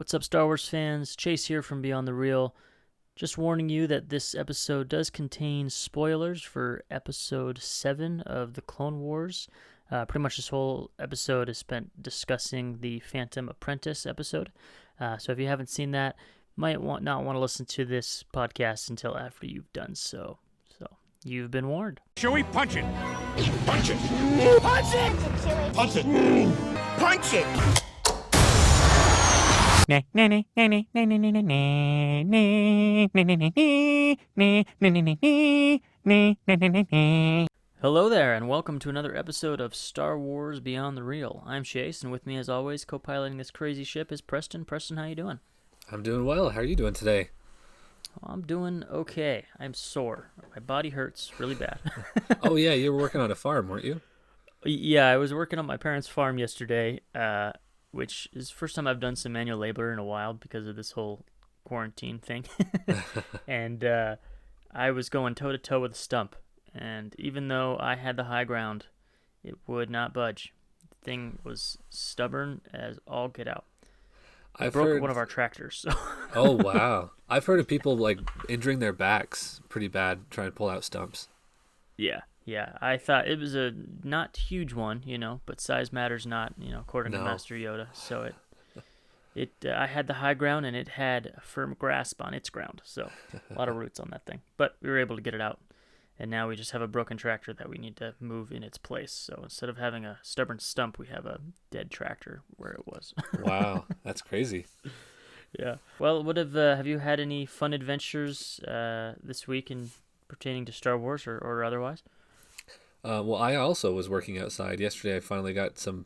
What's up, Star Wars fans? Chase here from Beyond the Reel. Just warning you that this episode does contain spoilers for Episode 7 of the Clone Wars. Pretty much this whole episode is spent discussing the Phantom Apprentice episode. So if you haven't seen that, might not want to listen to this podcast until after you've done so. So you've been warned. Shall we punch it? Punch it! Punch it! Punch it! Punch it! Hello there, and welcome to another episode of Star Wars Beyond the Reel. I'm Chase, and with me as always, co-piloting this crazy ship is Preston. Preston, how you doing? I'm doing well. How are you doing today? I'm doing okay. I'm sore. My body hurts really bad. Oh yeah, you were working on a farm, weren't you? Yeah, I was working on my parents' farm yesterday, which is the first time I've done some manual labor in a while because of this whole quarantine thing. And I was going toe-to-toe with a stump. And even though I had the high ground, it would not budge. The thing was stubborn as all get out. I broke one of our tractors. So. Oh, wow. I've heard of people like injuring their backs pretty bad trying to pull out stumps. Yeah. I thought it was a not huge one, but size matters not, according to Master Yoda. So I had the high ground and it had a firm grasp on its ground. So a lot of roots on that thing. But we were able to get it out. And now we just have a broken tractor that we need to move in its place. So instead of having a stubborn stump, we have a dead tractor where it was. Wow, that's crazy. Yeah. Well, have you had any fun adventures this week in pertaining to Star Wars or otherwise? Well, I also was working outside. Yesterday I finally got some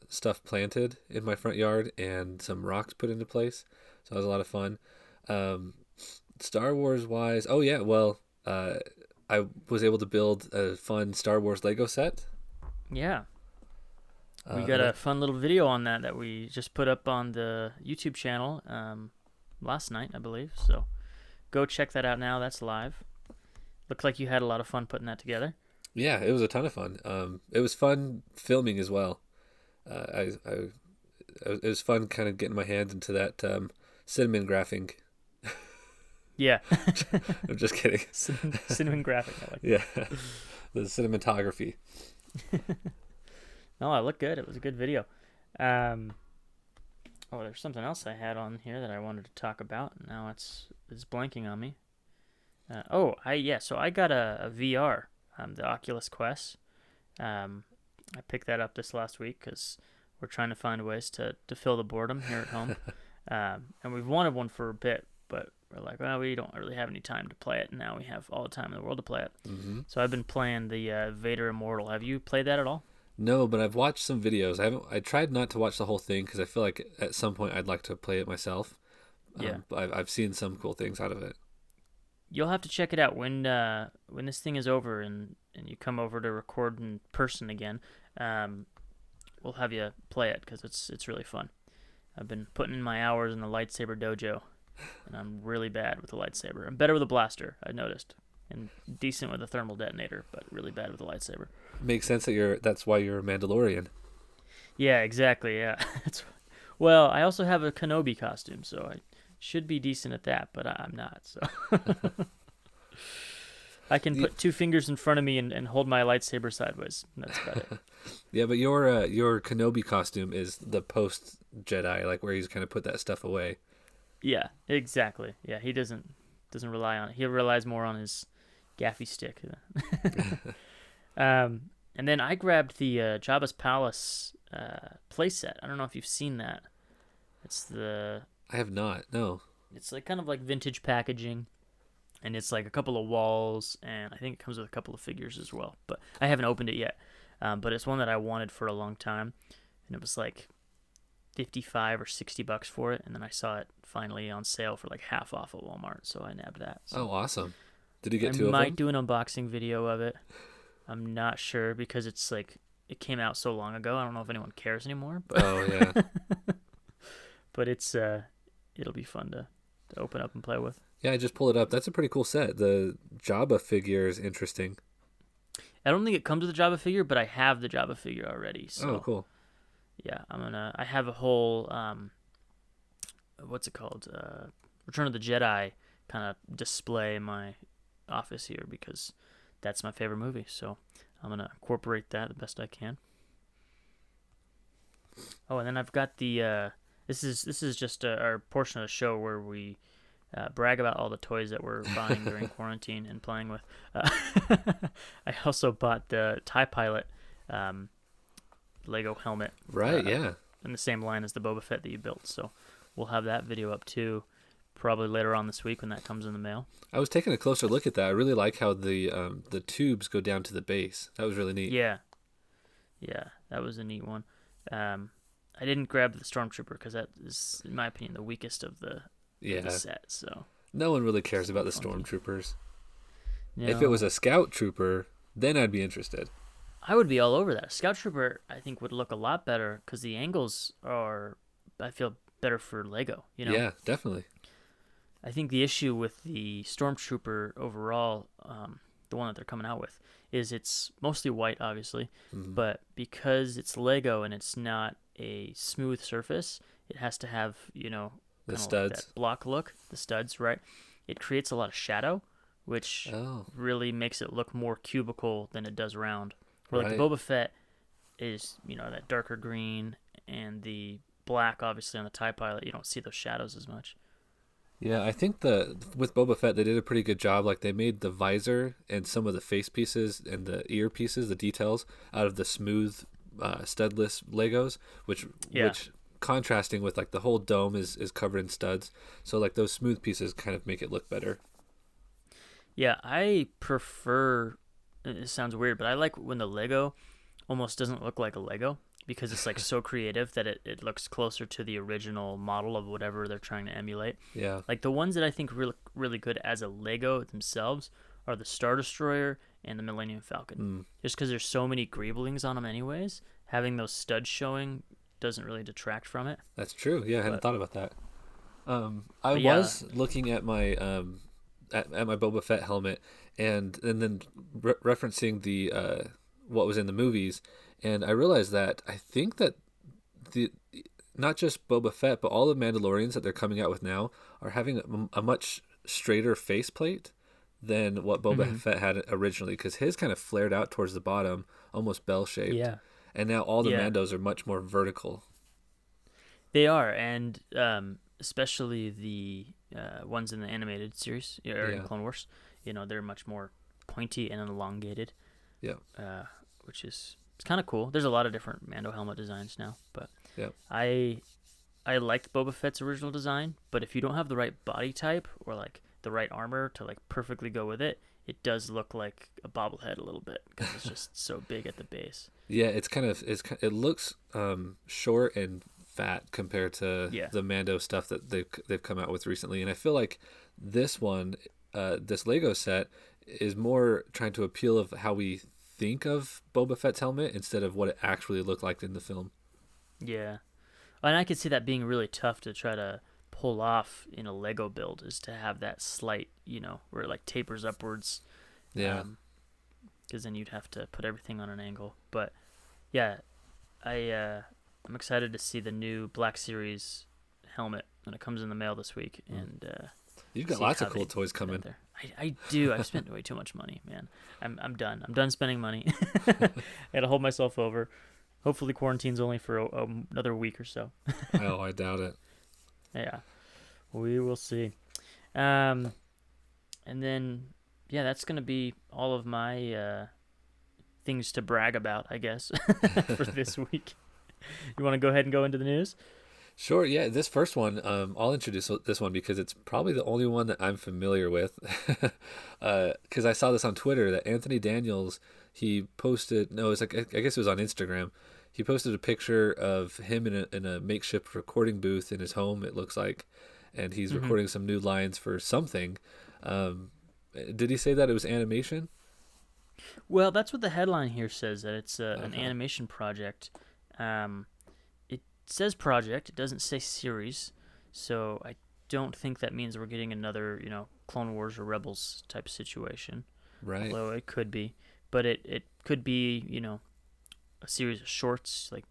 stuff planted in my front yard and some rocks put into place. So that was a lot of fun. Star Wars wise, oh yeah, well, I was able to build a fun Star Wars Lego set. Yeah. We got a fun little video on that we just put up on the YouTube channel last night, I believe. So go check that out now. That's live. Looked like you had a lot of fun putting that together. Yeah, it was a ton of fun. It was fun filming as well. It was fun kind of getting my hands into that cinnamon graphing. Yeah. I'm just kidding. Cinnamon graphic. I like that. Yeah. The cinematography. No, it looked good. It was a good video. There's something else I had on here that I wanted to talk about. Now it's blanking on me. So I got a VR, the Oculus Quest. I picked that up this last week because we're trying to find ways to fill the boredom here at home. And we've wanted one for a bit, but we're like, well, we don't really have any time to play it. And now we have all the time in the world to play it. Mm-hmm. So I've been playing the Vader Immortal. Have you played that at all? No, but I've watched some videos. I tried not to watch the whole thing because I feel like at some point I'd like to play it myself. Yeah. But I've seen some cool things out of it. You'll have to check it out when this thing is over and you come over to record in person again. We'll have you play it because it's really fun. I've been putting in my hours in the lightsaber dojo, and I'm really bad with the lightsaber. I'm better with a blaster, I noticed, and decent with a thermal detonator, but really bad with the lightsaber. Makes sense that's why you're a Mandalorian. Yeah, exactly. Yeah. Well, I also have a Kenobi costume, so I should be decent at that, but I'm not. So I can put two fingers in front of me and hold my lightsaber sideways. That's about it. Yeah, but your Kenobi costume is the post Jedi, like where he's kind of put that stuff away. Yeah, exactly. Yeah, he doesn't rely on it. He relies more on his gaffy stick. And then I grabbed the Jabba's Palace playset. I don't know if you've seen that. I have not. No. It's like kind of like vintage packaging, and it's like a couple of walls, and I think it comes with a couple of figures as well. But I haven't opened it yet. But it's one that I wanted for a long time, and it was like $55 or $60 for it, and then I saw it finally on sale for like half off at Walmart, so I nabbed that. So oh, awesome! Did you get two of them? I might do an unboxing video of it. I'm not sure because it's like it came out so long ago. I don't know if anyone cares anymore. But oh yeah. But it'll be fun to open up and play with. Yeah, I just pulled it up. That's a pretty cool set. The Jabba figure is interesting. I don't think it comes with a Jabba figure, but I have the Jabba figure already. So, oh, cool. Yeah, I have a whole what's it called? Return of the Jedi kind of display in my office here because that's my favorite movie. So I'm gonna incorporate that the best I can. Oh, and then I've got the this is just our portion of the show where we brag about all the toys that we're buying during quarantine and playing with. I also bought the TIE Pilot Lego helmet. Right, yeah. In the same line as the Boba Fett that you built. So we'll have that video up too, probably later on this week when that comes in the mail. I was taking a closer look at that. I really like how the tubes go down to the base. That was really neat. Yeah, that was a neat one. I didn't grab the Stormtrooper because that is, in my opinion, the weakest of the set. So no one really cares about the Stormtroopers. No. If it was a Scout Trooper, then I'd be interested. I would be all over that. Scout Trooper, I think, would look a lot better because the angles are, I feel, better for Lego. Yeah, definitely. I think the issue with the Stormtrooper overall, the one that they're coming out with, is it's mostly white, obviously, but because it's Lego and it's not a smooth surface, it has to have, the studs, like that block look, the studs, right? It creates a lot of shadow, which really makes it look more cubical than it does round. Where like the Boba Fett is, that darker green, and the black, obviously, on the TIE Pilot, you don't see those shadows as much. Yeah, I think with Boba Fett, they did a pretty good job. Like, they made the visor and some of the face pieces and the ear pieces, the details, out of the smooth, studless Legos, which contrasting with, like, the whole dome is covered in studs. So, like, those smooth pieces kind of make it look better. Yeah, I prefer, it sounds weird, but I like when the Lego almost doesn't look like a Lego, because it's like so creative that it looks closer to the original model of whatever they're trying to emulate. Yeah. Like the ones that I think really good as a Lego themselves are the Star Destroyer and the Millennium Falcon. Just because there's so many greeblings on them anyways, having those studs showing doesn't really detract from it. That's true. Yeah, I hadn't thought about that. I was looking at my at my Boba Fett helmet and then referencing the what was in the movies. And I realized that I think that not just Boba Fett, but all the Mandalorians that they're coming out with now are having a much straighter faceplate than what Boba Fett had originally, because his kind of flared out towards the bottom, almost bell-shaped. Yeah. And now all the Mandos are much more vertical. They are, and especially the ones in the animated series, or in Clone Wars, they're much more pointy and elongated. Yeah. Which is... It's kind of cool. There's a lot of different Mando helmet designs now, but I liked Boba Fett's original design, but if you don't have the right body type or like the right armor to like perfectly go with it, it does look like a bobblehead a little bit because it's just so big at the base. Yeah, it looks short and fat compared to the Mando stuff that they've come out with recently, and I feel like this one, this Lego set, is more trying to appeal of how we think of Boba Fett's helmet instead of what it actually looked like in the film. Yeah. And I could see that being really tough to try to pull off in a Lego build, is to have that slight, where it like tapers upwards. Yeah. Because then you'd have to put everything on an angle. But yeah, I'm excited to see the new Black Series helmet when it comes in the mail this week. And you've got lots of cool toys coming. I do. I've spent way too much money, man. I'm done. I'm done spending money. I gotta hold myself over. Hopefully quarantine's only for another week or so. Oh, I doubt it. Yeah, we will see. And then, that's gonna be all of my things to brag about, I guess, for this week. You want to go ahead and go into the news? Sure, yeah. This first one, I'll introduce this one because it's probably the only one that I'm familiar with. Because I saw this on Twitter that Anthony Daniels, he posted, I guess it was on Instagram. He posted a picture of him in a makeshift recording booth in his home, it looks like, and he's recording some new lines for something. Did he say that it was animation? Well, that's what the headline here says, that it's an animation project. It says project, it doesn't say series, so I don't think that means we're getting another, Clone Wars or Rebels type situation. Right. Although it could be. But it could be, a series of shorts, like,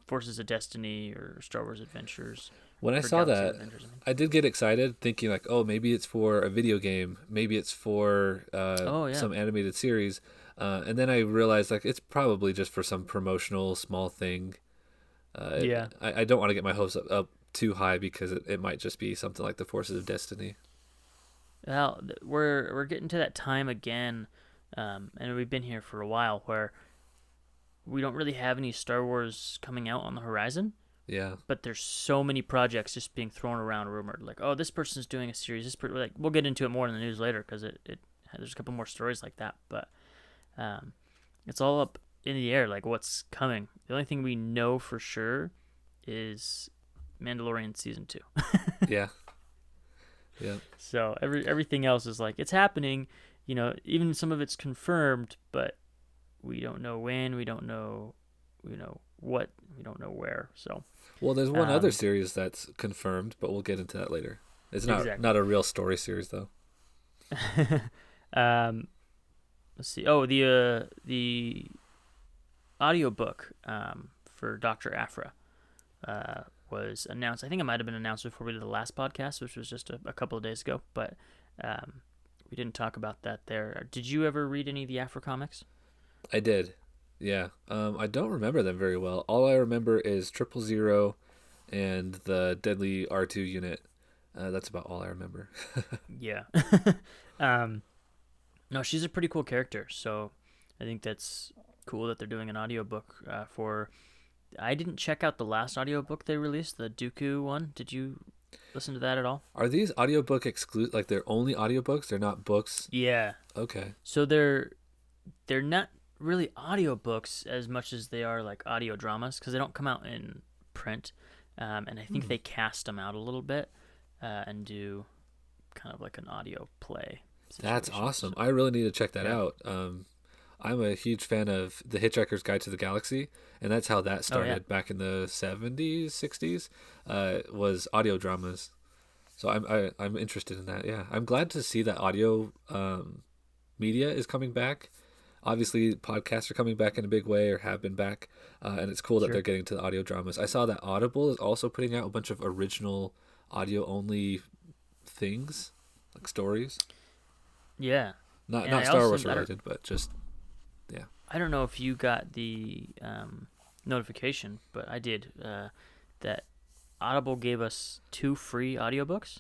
Forces of Destiny or Star Wars Adventures When I For saw Galaxy of that, Avengers, I mean. I did get excited, thinking like, oh, maybe it's for a video game, maybe it's for Oh yeah, some animated series, and then I realized like it's probably just for some promotional small thing. yeah. I don't want to get my hopes up too high because it might just be something like the Forces of Destiny. Well, we're getting to that time again, and we've been here for a while where we don't really have any Star Wars coming out on the horizon. Yeah, But there's so many projects just being thrown around, rumored like, oh, this person's doing a series. Like we'll get into it more in the news later because there's a couple more stories like that. But it's all up in the air, like what's coming. The only thing we know for sure is Mandalorian season 2. yeah, yeah. So everything else is like it's happening. Even some of it's confirmed, but we don't know when. We don't know, what. We don't know where. So. Well, there's one other series that's confirmed, but we'll get into that later. It's not a real story series though. Let's see. Oh, the audiobook for Dr.Aphra was announced. I think it might have been announced before we did the last podcast, which was just a couple of days ago. But we didn't talk about that there. Did you ever read any of the Aphra comics? I did. Yeah. I don't remember them very well. All I remember is 000 and the Deadly R2 unit. That's about all I remember. Yeah. No, she's a pretty cool character. So I think that's cool that they're doing an audiobook for. I didn't check out the last audiobook they released, the Dooku one. Did you listen to that at all? Are these audiobook exclusive? Like they're only audiobooks? They're not books? Yeah. Okay. So they're not really audiobooks as much as they are like audio dramas because they don't come out in print. And I think they cast them out a little bit and do kind of like an audio play situation. That's awesome. I really need to check that out. I'm a huge fan of The Hitchhiker's Guide to the Galaxy, and that's how that started back in the 70s, 60s, was audio dramas. So I'm interested in that, yeah. I'm glad to see that audio media is coming back. Obviously, podcasts are coming back in a big way or have been back, and it's cool that they're getting to the audio dramas. I saw that Audible is also putting out a bunch of original audio-only things, like stories. Yeah. Not Star Wars related, but just, yeah. I don't know if you got the notification, but I did, that Audible gave us 2 free audiobooks.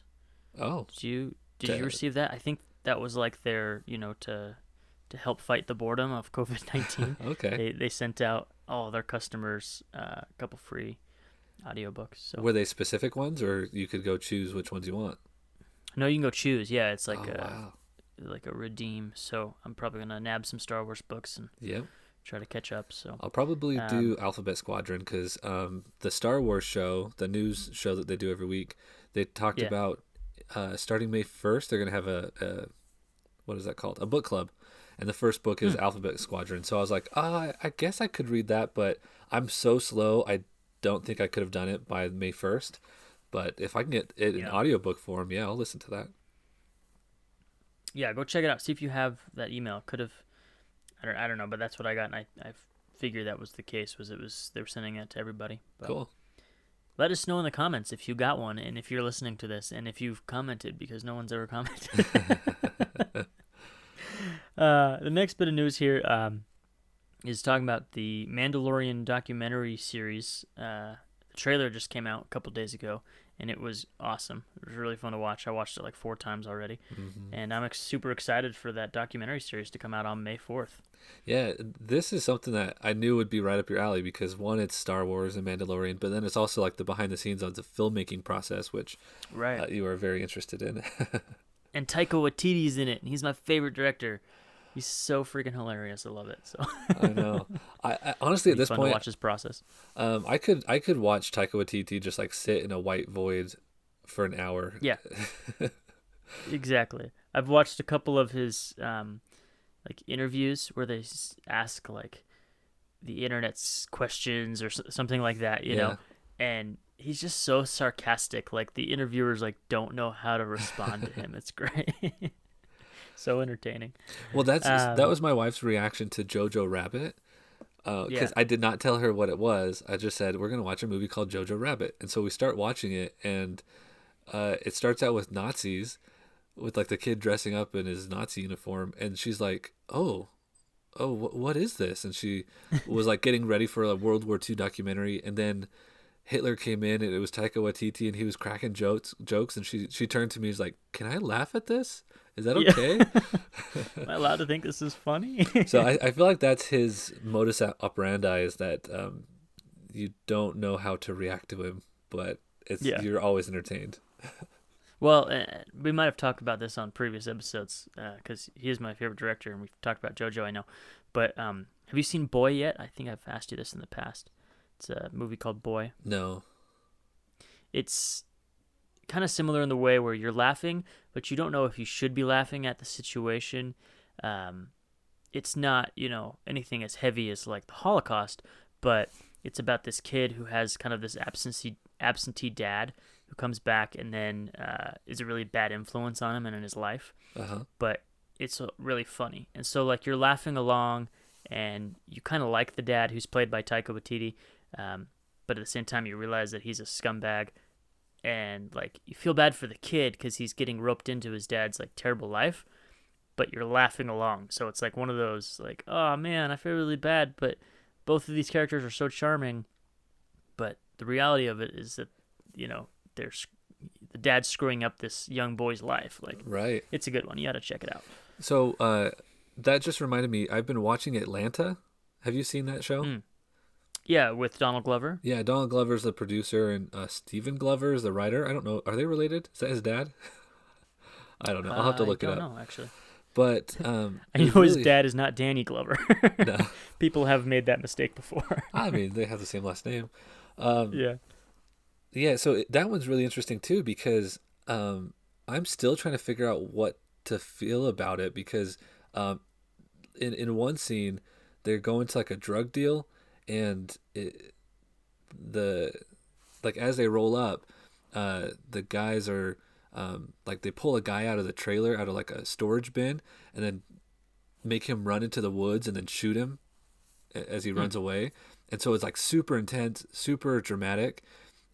Oh. Did you receive that? I think that was like their, to help fight the boredom of COVID-19. Okay. They sent out all their customers a couple free audiobooks. So. Were they specific ones, or you could go choose which ones you want? No, you can go choose. Yeah, it's like wow. like a redeem. So I'm probably gonna nab some Star Wars books and try to catch up. So I'll probably do Alphabet Squadron because the Star Wars show, the news show that they do every week, they talked about starting May 1st, they're gonna have a what is that called? A book club. And the first book is Alphabet Squadron. So I was like, I guess I could read that, but I'm so slow, I don't think I could have done it by May 1st. But if I can get it in audiobook form, I'll listen to that. Yeah, go check it out. See if you have that email. Could have, I don't know, but that's what I got, and I figured that was the case. They were sending it to everybody. But cool. Let us know in the comments if you got one, and if you're listening to this, and if you've commented, because no one's ever commented. The next bit of news here is talking about the Mandalorian documentary series. The trailer just came out a couple days ago, and it was awesome. It was really fun to watch. I watched it like 4 times already, and I'm super excited for that documentary series to come out on May 4th. Yeah, this is something that I knew would be right up your alley because, one, it's Star Wars and Mandalorian, but then it's also like the behind the scenes of the filmmaking process, which you are very interested in. And Taika Waititi's in it, and he's my favorite director. He's so freaking hilarious. I love it. So I know. I honestly at this point, to watch his process. I could watch Taika Waititi just like sit in a white void for an hour. Yeah. Exactly. I've watched a couple of his like interviews where they ask like the internet's questions or something like that, you know, and he's just so sarcastic. Like the interviewers like don't know how to respond to him. It's great. So entertaining. Well, that was my wife's reaction to Jojo Rabbit. because I did not tell her what it was. I just said we're gonna watch a movie called Jojo Rabbit, and so we start watching it, and it starts out with Nazis, with like the kid dressing up in his Nazi uniform, and she's like, what is this? And she was like getting ready for a World War II documentary, and then Hitler came in, and it was Taika Waititi, and he was cracking jokes, and she turned to me, and was like, "Can I laugh at this? Is that okay?" Am I allowed to think this is funny? So I feel like that's his modus operandi, is that you don't know how to react to him, but you're always entertained. Well, we might have talked about this on previous episodes because he is my favorite director, and we've talked about JoJo, I know. But have you seen Boy yet? I think I've asked you this in the past. It's a movie called Boy. No. It's kind of similar in the way where you're laughing, but you don't know if you should be laughing at the situation. It's not, anything as heavy as like the Holocaust, but it's about this kid who has kind of this absentee dad who comes back and then is a really bad influence on him and in his life. Uh-huh. But it's really funny. And so like you're laughing along and you kind of like the dad who's played by Taika Waititi, but at the same time you realize that he's a scumbag, and like you feel bad for the kid because he's getting roped into his dad's like terrible life, but you're laughing along. So it's like one of those like, oh man, I feel really bad, but both of these characters are so charming. But the reality of it is that the dad's screwing up this young boy's life. Like, right. It's a good one. You got to check it out. So that just reminded me, I've been watching Atlanta. Have you seen that show? Yeah, with Donald Glover. Yeah, Donald Glover's the producer, and Stephen Glover is the writer. I don't know. Are they related? Is that his dad? I don't know. I'll have to look it up. I don't know, actually. But I know his dad is not Danny Glover. No. People have made that mistake before. I mean, they have the same last name. Yeah. Yeah, so that one's really interesting too, because I'm still trying to figure out what to feel about it, because in one scene they're going to like a drug deal, and as they roll up, the guys are like, they pull a guy out of the trailer, out of like a storage bin, and then make him run into the woods and then shoot him as he runs away. And so it's like super intense, super dramatic.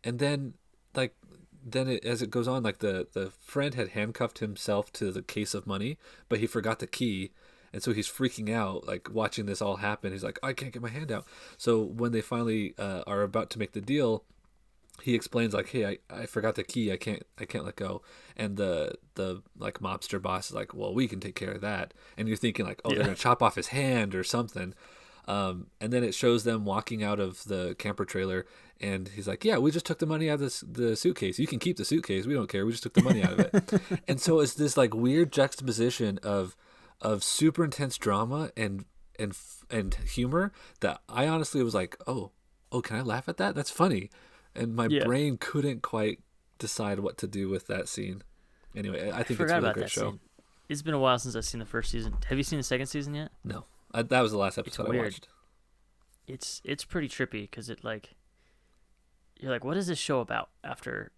And then as it goes on, like the friend had handcuffed himself to the case of money, but he forgot the key. And so he's freaking out, like watching this all happen. He's like, I can't get my hand out. So when they finally are about to make the deal, he explains like, hey, I forgot the key. I can't let go. And the like mobster boss is like, well, we can take care of that. And you're thinking like, they're gonna chop off his hand or something. And then it shows them walking out of the camper trailer, and he's like, yeah, we just took the money out of the suitcase. You can keep the suitcase. We don't care. We just took the money out of it. And so it's this like weird juxtaposition of super intense drama and humor that I honestly was like, oh, can I laugh at that? That's funny. And my brain couldn't quite decide what to do with that scene. Anyway, I think it's a really great show. Scene. It's been a while since I've seen the first season. Have you seen the second season yet? No. That was the last episode I watched. It's pretty trippy because it like, you're like, what is this show about after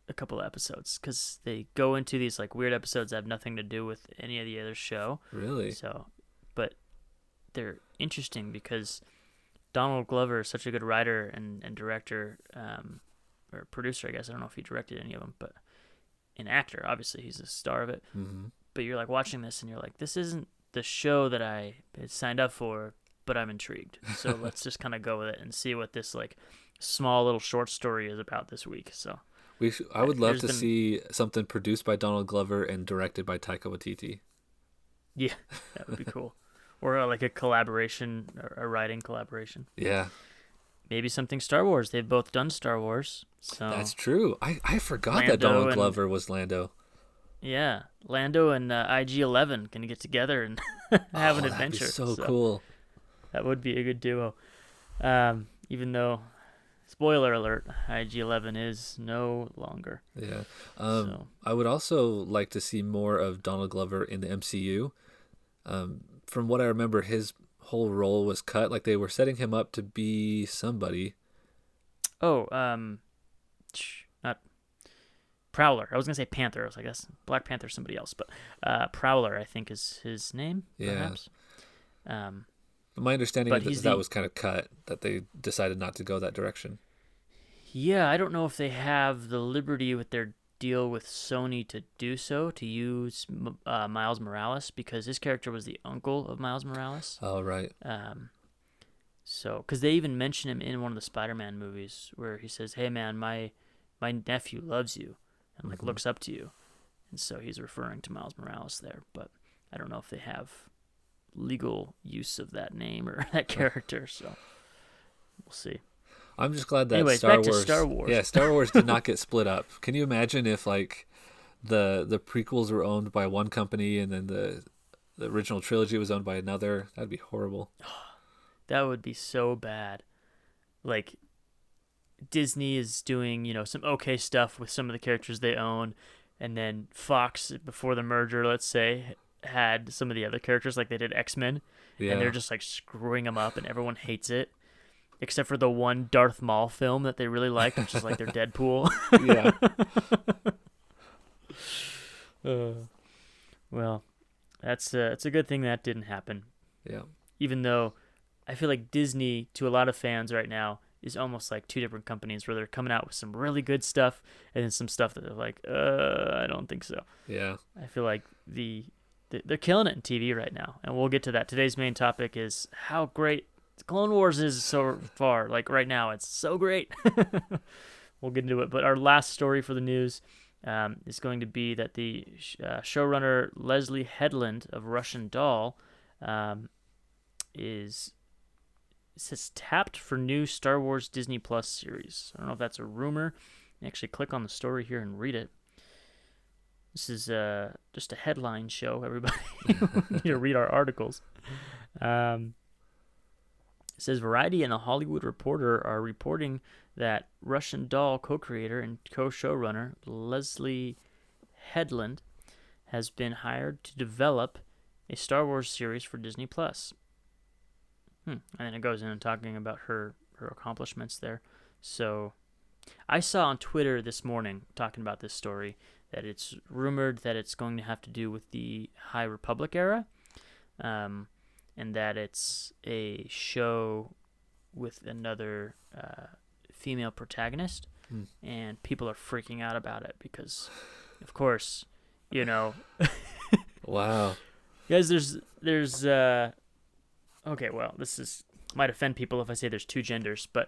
a couple of episodes? Because they go into these like weird episodes that have nothing to do with any of the other show. Really? So, but they're interesting because Donald Glover is such a good writer and director, or producer, I guess. I don't know if he directed any of them, but an actor, obviously he's a star of it. Mm-hmm. But you're like watching this and you're like, this isn't the show that I had signed up for, but I'm intrigued. So let's just kind of go with it and see what this like small little short story is about this week. So I would love to see something produced by Donald Glover and directed by Taika Waititi. Yeah, that would be cool. Or like a collaboration, or a writing collaboration. Yeah. Maybe something Star Wars. They've both done Star Wars. So that's true. I forgot that Donald Glover was Lando. Yeah, Lando and IG-11 can get together and have an adventure. That'd be so cool. That would be a good duo. Even though, spoiler alert, IG-11 is no longer. Yeah. I would also like to see more of Donald Glover in the MCU. From what I remember, his whole role was cut. Like they were setting him up to be somebody. Not Prowler. I was gonna say Panther. I guess Black Panther's somebody else, but Prowler, I think, is his name. Yeah. Perhaps. My understanding But is that was kind of cut, that they decided not to go that direction. Yeah, I don't know if they have the liberty with their deal with Sony to do so, to use Miles Morales, because his character was the uncle of Miles Morales. Oh, right. So, because they even mention him in one of the Spider-Man movies where he says, "Hey, man, my nephew loves you and like looks up to you," and so he's referring to Miles Morales there. But I don't know if they have legal use of that name or that character, so we'll see. I'm just glad that Anyways, back to Star Wars. Yeah, Star Wars did not get split up. Can you imagine if like the prequels were owned by one company and then the original trilogy was owned by another? That'd be horrible. That would be so bad. Like, Disney is doing, some okay stuff with some of the characters they own, and then Fox, before the merger, let's say, had some of the other characters, like they did X-Men, and they're just like screwing them up, and everyone hates it, except for the one Darth Maul film that they really like, which is like their Deadpool. Yeah. Well, it's a good thing that didn't happen. Yeah. Even though I feel like Disney, to a lot of fans right now, is almost like two different companies where they're coming out with some really good stuff and then some stuff that they're like, I don't think so. Yeah. I feel like they're killing it in TV right now, and we'll get to that. Today's main topic is how great Clone Wars is so far. Like right now, it's so great. We'll get into it. But our last story for the news is going to be that the showrunner Leslie Headland of Russian Doll is tapped for new Star Wars Disney Plus series. I don't know if that's a rumor. You can actually click on the story here and read it. This is just a headline show, everybody. You need to read our articles. It says Variety and The Hollywood Reporter are reporting that Russian Doll co-creator and co-showrunner Leslie Headland has been hired to develop a Star Wars series for Disney Plus. And then it goes in and talking about her accomplishments there. So I saw on Twitter this morning, talking about this story, that it's rumored that it's going to have to do with the High Republic era, and that it's a show with another female protagonist, and people are freaking out about it because, of course, Wow. guys, there's okay, well, this might offend people if I say there's two genders, but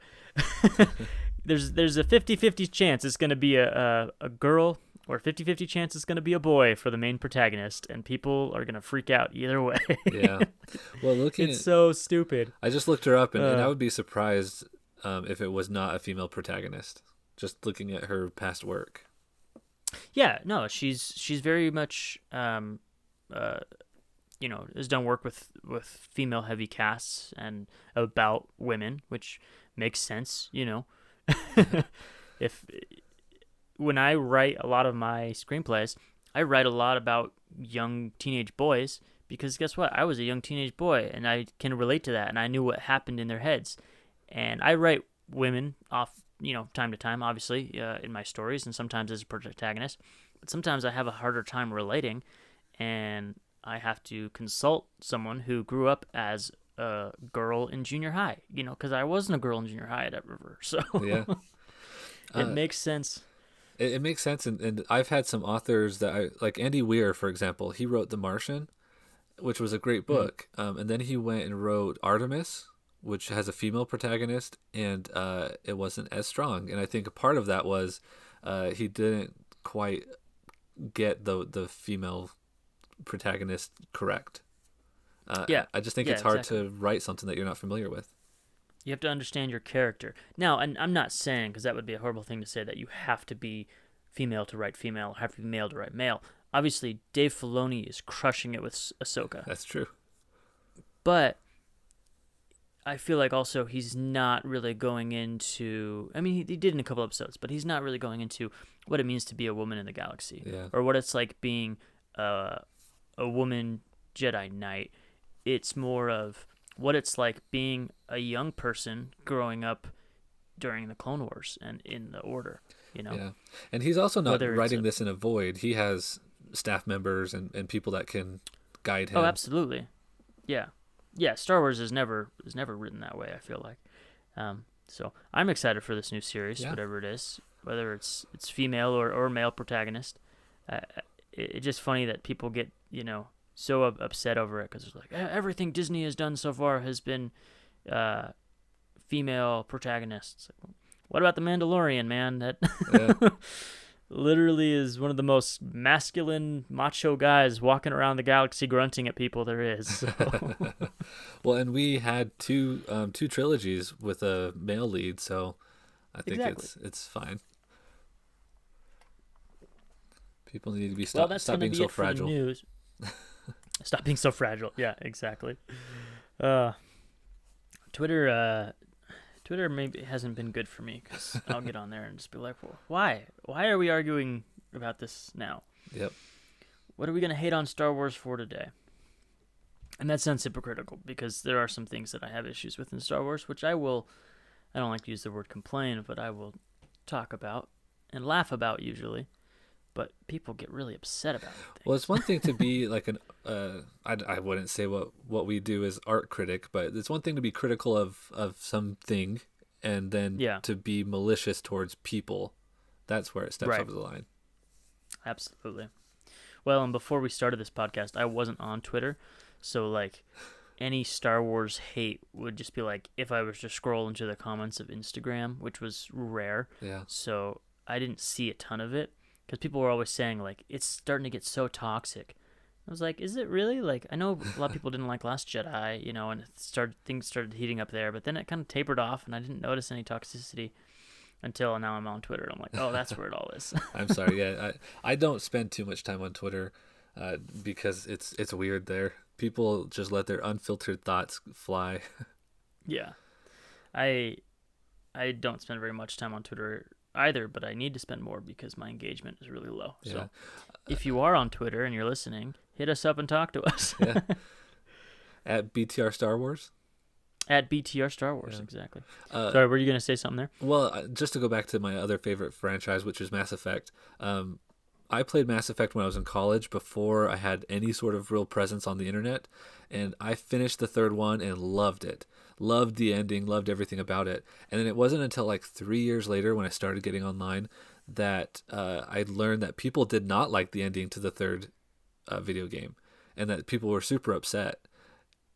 there's a 50-50 chance it's going to be a girl, or 50-50 chance it's going to be a boy for the main protagonist, and people are going to freak out either way. Yeah. Well, it's so stupid. I just looked her up, and I would be surprised if it was not a female protagonist, just looking at her past work. Yeah, no, she's very much has done work with female heavy casts and about women, which makes sense, if when I write a lot of my screenplays, I write a lot about young teenage boys, because guess what? I was a young teenage boy, and I can relate to that, and I knew what happened in their heads. And I write women off, time to time, obviously, in my stories, and sometimes as a protagonist. But sometimes I have a harder time relating, and I have to consult someone who grew up as a girl in junior high, because I wasn't a girl in junior high at River. So yeah. It makes sense. It makes sense, and I've had some authors that like Andy Weir, for example. He wrote The Martian, which was a great book, and then he went and wrote Artemis, which has a female protagonist, and it wasn't as strong. And I think a part of that was he didn't quite get the female protagonist correct. Yeah, I just think it's hard to write something that you're not familiar with. You have to understand your character. Now, and I'm not saying, because that would be a horrible thing to say, that you have to be female to write female, or have to be male to write male. Obviously, Dave Filoni is crushing it with Ahsoka. That's true. But I feel like also he's not really going into... I mean, he did in a couple episodes, but he's not really going into what it means to be a woman in the galaxy. Yeah. Or what it's like being a woman Jedi Knight. It's more of what it's like being a young person growing up during the Clone Wars and in the Order, Yeah. And he's also not Whether writing this in a void. He has staff members and people that can guide him. Oh, absolutely. Yeah. yeah, Star Wars is never written that way, I feel like. So I'm excited for this new series, whatever it is, whether it's female or male protagonist. It's just funny that people get, so upset over it because it's like everything Disney has done so far has been female protagonists. What about the Mandalorian, man? That literally is one of the most masculine, macho guys walking around the galaxy grunting at people there is. So. Well, and we had two trilogies with a male lead, so I think it's fine. People need to be stop being so fragile. News. Stop being so fragile. Yeah, exactly. Twitter maybe hasn't been good for me because I'll get on there and just be like, well, why are we arguing about this now? Yep. What are we going to hate on Star Wars for today? And that sounds hypocritical because there are some things that I have issues with in Star Wars, which I don't like to use the word complain, but I will talk about and laugh about usually. But people get really upset about things. Well, it's one thing to be like I wouldn't say what we do is art critic, but it's one thing to be critical of something and then to be malicious towards people. That's where it steps over the line. Absolutely. Well, and before we started this podcast, I wasn't on Twitter, so like any Star Wars hate would just be like if I was to scroll into the comments of Instagram, which was rare. Yeah. So I didn't see a ton of it. Because people were always saying, like, it's starting to get so toxic. I was like, is it really? Like, I know a lot of people didn't like Last Jedi, and things started heating up there, but then it kind of tapered off, and I didn't notice any toxicity until now I'm on Twitter. I'm like, oh, that's where it all is. I'm sorry, yeah. I don't spend too much time on Twitter because it's weird there. People just let their unfiltered thoughts fly. Yeah. I don't spend very much time on Twitter either, but I need to spend more because my engagement is really low. Yeah. So if you are on Twitter and you're listening, hit us up and talk to us. Yeah. At BTR Star Wars? At BTR Star Wars, exactly. Sorry, were you going to say something there? Well, just to go back to my other favorite franchise, which is Mass Effect. I played Mass Effect when I was in college before I had any sort of real presence on the internet, and I finished the third one and loved it. Loved the ending, loved everything about it. And then it wasn't until like 3 years later when I started getting online that I learned that people did not like the ending to the third video game, and that people were super upset.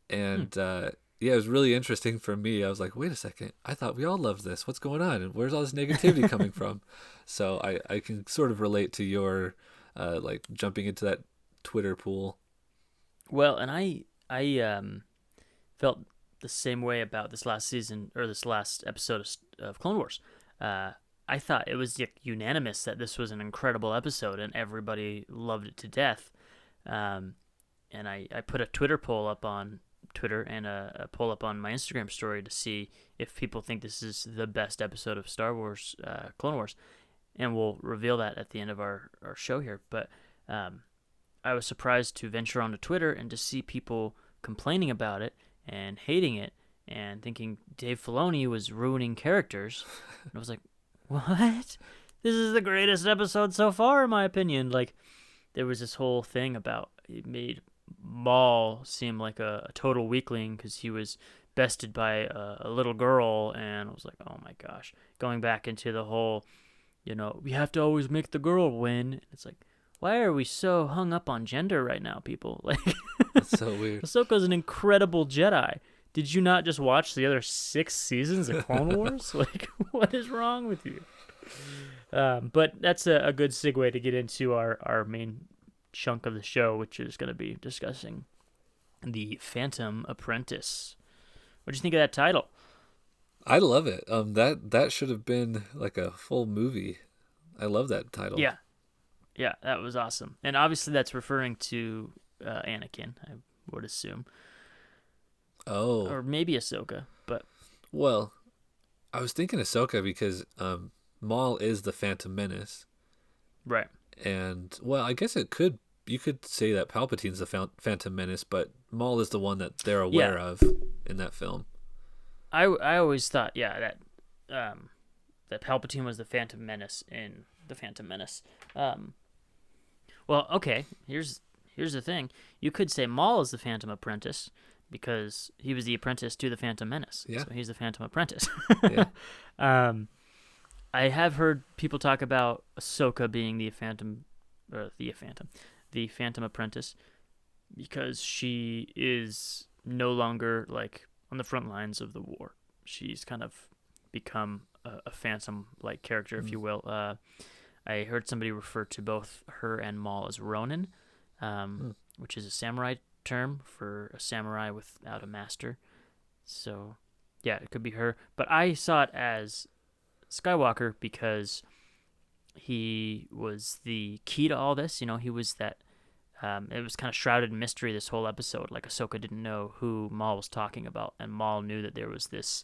And it was really interesting for me. I was like, wait a second, I thought we all loved this. What's going on? And where's all this negativity coming from? So I can sort of relate to your like jumping into that Twitter pool. Well, and I felt the same way about this last season or this last episode of Clone Wars. I thought it was unanimous that this was an incredible episode and everybody loved it to death. And I put a Twitter poll up on Twitter and a poll up on my Instagram story to see if people think this is the best episode of Star Wars, Clone Wars. And we'll reveal that at the end of our show here. But I was surprised to venture onto Twitter and to see people complaining about it and hating it and thinking Dave Filoni was ruining characters. And I was like, what? This is the greatest episode so far, in my opinion. Like, there was this whole thing about it made Maul seem like a total weakling because he was bested by a little girl. And I was like, oh my gosh. Going back into the whole, we have to always make the girl win. It's like, why are we so hung up on gender right now, people? Like, that's so weird. Ahsoka's an incredible Jedi. Did you not just watch the other 6 seasons of Clone Wars? Like, what is wrong with you? But that's a good segue to get into our main chunk of the show, which is going to be discussing the Phantom Apprentice. What do you think of that title? I love it. That should have been like a full movie. I love that title. Yeah, that was awesome. And obviously that's referring to Anakin, I would assume. Oh. Or maybe Ahsoka, but... Well, I was thinking Ahsoka because Maul is the Phantom Menace. Right. And, well, I guess you could say that Palpatine's the Phantom Menace, but Maul is the one that they're aware of in that film. I always thought, that Palpatine was the Phantom Menace in the Phantom Menace. Well, okay, here's the thing. You could say Maul is the Phantom Apprentice because he was the apprentice to the Phantom Menace. Yeah. So he's the Phantom Apprentice. Yeah. I have heard people talk about Ahsoka being the Phantom Apprentice, because she is no longer like on the front lines of the war. She's kind of become a phantom-like character, if you will. I heard somebody refer to both her and Maul as Ronin, which is a samurai term for a samurai without a master. So, yeah, it could be her. But I saw it as Skywalker because he was the key to all this. He was that. It was kind of shrouded in mystery this whole episode. Like, Ahsoka didn't know who Maul was talking about, and Maul knew that there was this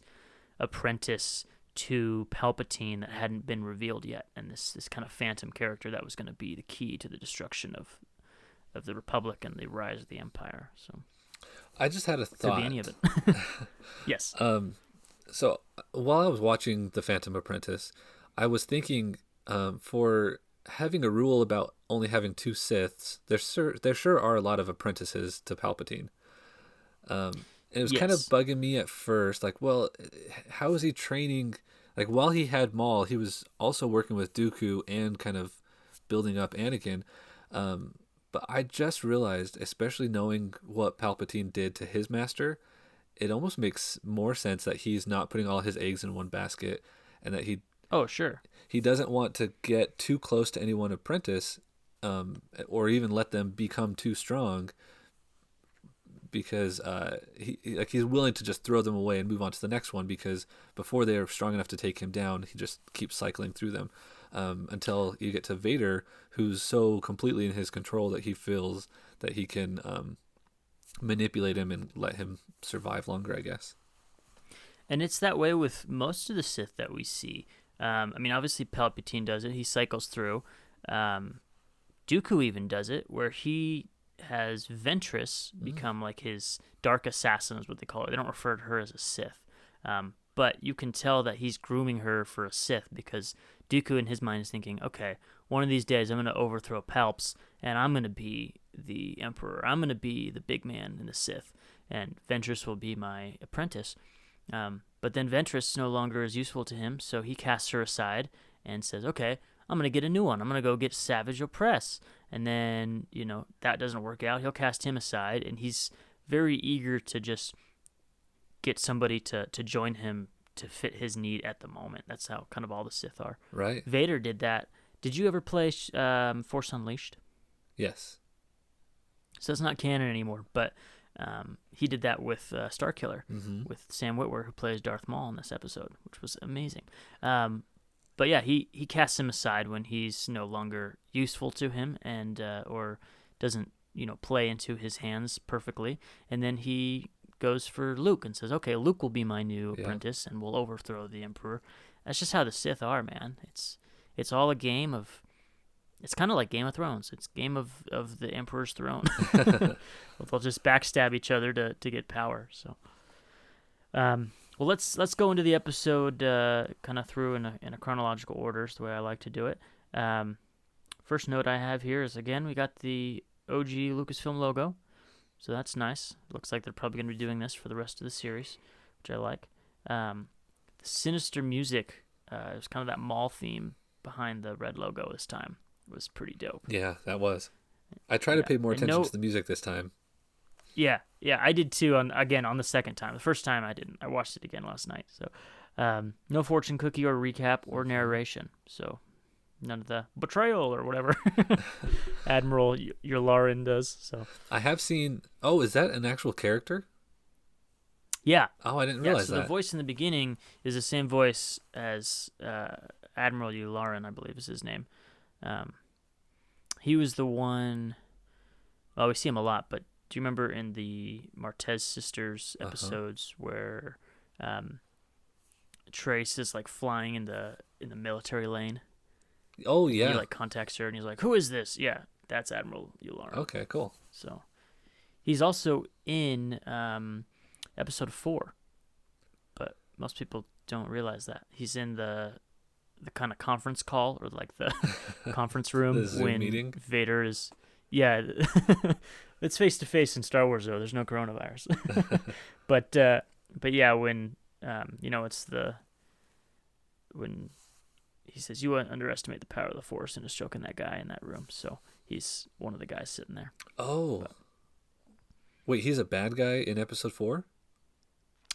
apprentice to Palpatine that hadn't been revealed yet, and this kind of phantom character that was going to be the key to the destruction of the Republic and the rise of the Empire. So I just had a thought. Could be any of it. Yes. So while I was watching The Phantom Apprentice, I was thinking, for having a rule about only having 2 Siths, there sure are a lot of apprentices to Palpatine. It was kind of bugging me at first, like, well, how is he training? Like, while he had Maul, he was also working with Dooku and kind of building up Anakin. But I just realized, especially knowing what Palpatine did to his master, it almost makes more sense that he's not putting all his eggs in one basket, and that Oh, sure. he doesn't want to get too close to any one apprentice, or even let them become too strong, because he's willing to just throw them away and move on to the next one, because before they're strong enough to take him down, he just keeps cycling through them, until you get to Vader, who's so completely in his control that he feels that he can manipulate him and let him survive longer, I guess. And it's that way with most of the Sith that we see. I mean, obviously Palpatine does it. He cycles through. Dooku even does it, where he has Ventress become like his dark assassin, is what they call her. They don't refer to her as a Sith. But you can tell that he's grooming her for a Sith, because Dooku in his mind is thinking, okay, one of these days I'm going to overthrow Palps, and I'm going to be the Emperor. I'm going to be the big man in the Sith, and Ventress will be my apprentice. But then Ventress no longer is useful to him, so he casts her aside and says, okay, I'm going to get a new one. I'm going to go get Savage Opress. And then, that doesn't work out. He'll cast him aside, and he's very eager to just get somebody to join him to fit his need at the moment. That's how kind of all the Sith are. Right. Vader did that. Did you ever play Force Unleashed? Yes. So it's not canon anymore, but he did that with Starkiller, with Sam Witwer, who plays Darth Maul in this episode, which was amazing. But yeah, he casts him aside when he's no longer useful to him, and or doesn't play into his hands perfectly, and then he goes for Luke and says, okay, Luke will be my new apprentice, and we'll overthrow the Emperor. That's just how the Sith are, man. It's all a game of. It's kind of like Game of Thrones. It's game of the Emperor's throne. They'll just backstab each other to get power. So, well, let's go into the episode kind of through in a chronological order, is the way I like to do it. First note I have here is, again, we got the OG Lucasfilm logo, so that's nice. Looks like they're probably going to be doing this for the rest of the series, which I like. The sinister music, it was kind of that Maul theme behind the red logo this time. Was pretty dope. Yeah, that was. I try to pay more attention to the music this time. Yeah, I did too. On the second time. The first time I didn't. I watched it again last night. So, no fortune cookie or recap or narration. So, none of the betrayal or whatever Admiral Yularen does. So I have seen. Oh, is that an actual character? Yeah. Oh, I didn't realize so that. The voice in the beginning is the same voice as Admiral Yularen, I believe is his name. He was the one. Well, we see him a lot, but do you remember in the Martez sisters episodes where Trace is like flying in the military lane? Oh yeah. He like contacts her and he's like, "Who is this?" Yeah, that's Admiral Yularen. Okay, cool. So he's also in episode 4, but most people don't realize that he's in the kind of conference call, or like the conference room The Zoom when meeting? Vader is Yeah, it's face to face in Star Wars though. There's no coronavirus. But yeah, when it's when he says you underestimate the power of the Force and is choking that guy in that room. So he's one of the guys sitting there. Oh, But, wait, he's a bad guy in Episode 4?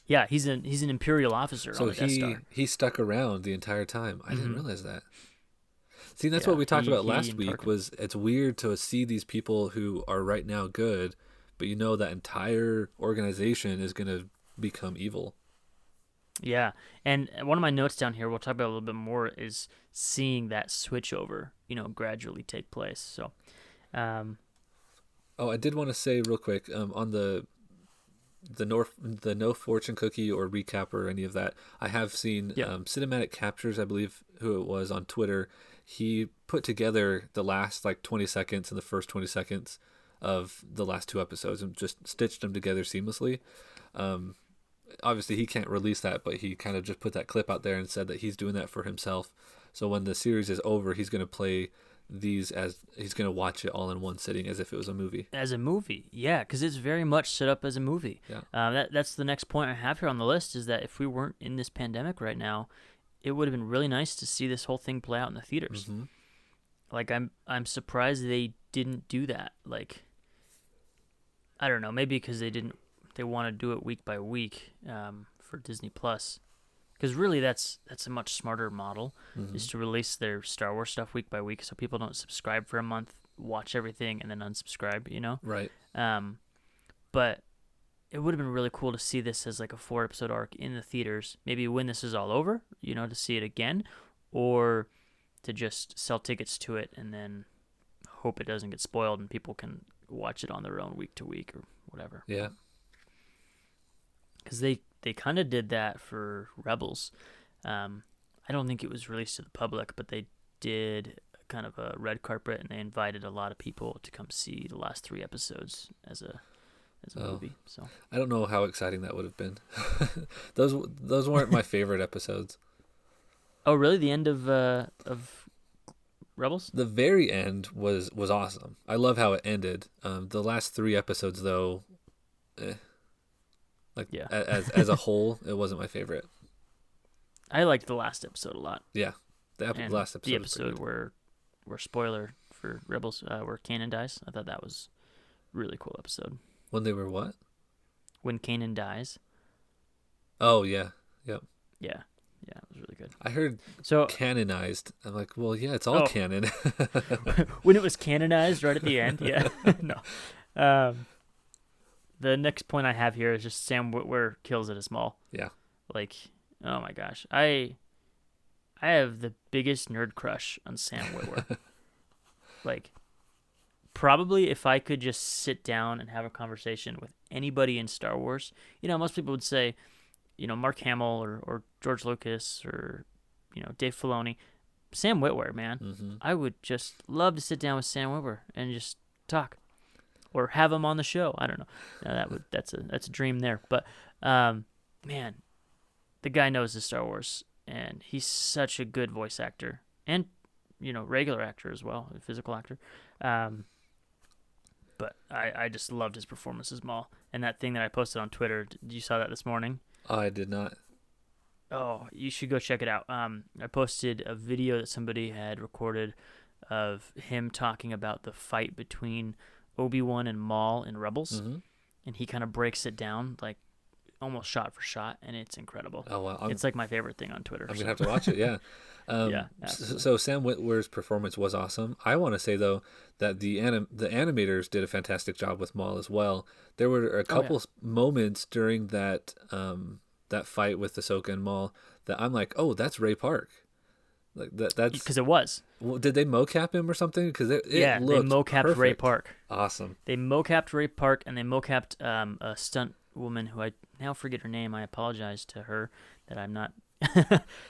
yeah, he's an Imperial officer So on the Death Star. he stuck around the entire time. I didn't realize that. See, that's Yeah, what we talked about he last and week. Tarkin. Was it's weird to see these people who are right now good, but you know that entire organization is going to become evil. Yeah, and one of my notes down here, we'll talk about a little bit more, is seeing that switch over, gradually take place. So, Oh, I did want to say real quick on the no fortune cookie or recap or any of that. I have seen cinematic captures. I believe who it was on Twitter. He put together the last 20 seconds and the first 20 seconds of the last 2 episodes and just stitched them together seamlessly. Obviously, he can't release that, but he kind of just put that clip out there and said that he's doing that for himself. So when the series is over, he's going to play these as he's going to watch it all in one sitting as if it was a movie. as a movie, yeah, because it's very much set up as a movie. Yeah. That's the next point I have here on the list, is that if we weren't in this pandemic right now, it would have been really nice to see this whole thing play out in the theaters. Mm-hmm. I'm surprised they didn't do that. I don't know, maybe because they want to do it week by week for Disney Plus, because really that's a much smarter model, is to release their Star Wars stuff week by week, so people don't subscribe for a month, watch everything, and then unsubscribe. Right. But it would have been really cool to see this as a 4-episode arc in the theaters. Maybe when this is all over, to see it again, or to just sell tickets to it and then hope it doesn't get spoiled and people can watch it on their own week to week or whatever. Yeah. Because they kind of did that for Rebels. I don't think it was released to the public, but they did kind of a red carpet, and they invited a lot of people to come see the last 3 episodes as a movie. So I don't know how exciting that would have been. Those weren't my favorite episodes. Oh, really? The end of Rebels? The very end was awesome. I love how it ended. The last 3 episodes, though, as a whole, it wasn't my favorite. I liked the last episode a lot. Yeah, And last episode. the was pretty episode good. where spoiler for Rebels, where Kanan dies. I thought that was a really cool episode. When they were what? When Kanan dies. Oh yeah, yep. Yeah, it was really good. I heard So canonized. I'm like, well, yeah, it's all canon. when it was canonized right at the end, yeah. No. The next point I have here is just Sam Witwer kills it as Maul. Yeah. Oh my gosh. I have the biggest nerd crush on Sam Witwer. Probably if I could just sit down and have a conversation with anybody in Star Wars, most people would say, Mark Hamill or George Lucas or, Dave Filoni. Sam Witwer, man. Mm-hmm. I would just love to sit down with Sam Witwer and just talk, or have him on the show. I don't know. That's a dream there. But man, the guy knows his Star Wars, and he's such a good voice actor, and regular actor as well, a physical actor. But I just loved his performance as Maul, and that thing that I posted on Twitter. You saw that this morning? Oh, I did not. Oh, you should go check it out. I posted a video that somebody had recorded of him talking about the fight between Obi-Wan and Maul in Rebels, and he kind of breaks it down almost shot for shot, and it's incredible. Oh wow, it's my favorite thing on Twitter. I'm gonna have to watch it. Yeah. Yeah. So Sam Witwer's performance was awesome. I want to say though that the animators did a fantastic job with Maul as well. There were a couple moments during that that fight with Ahsoka and Maul that I'm like, oh, that's Ray Park. That's because it was. Well, did they mocap him or something? Because it they mocapped perfect. Ray Park. Awesome. They mocapped Ray Park, and they mocapped a stunt woman who I now forget her name. I apologize to her that I'm not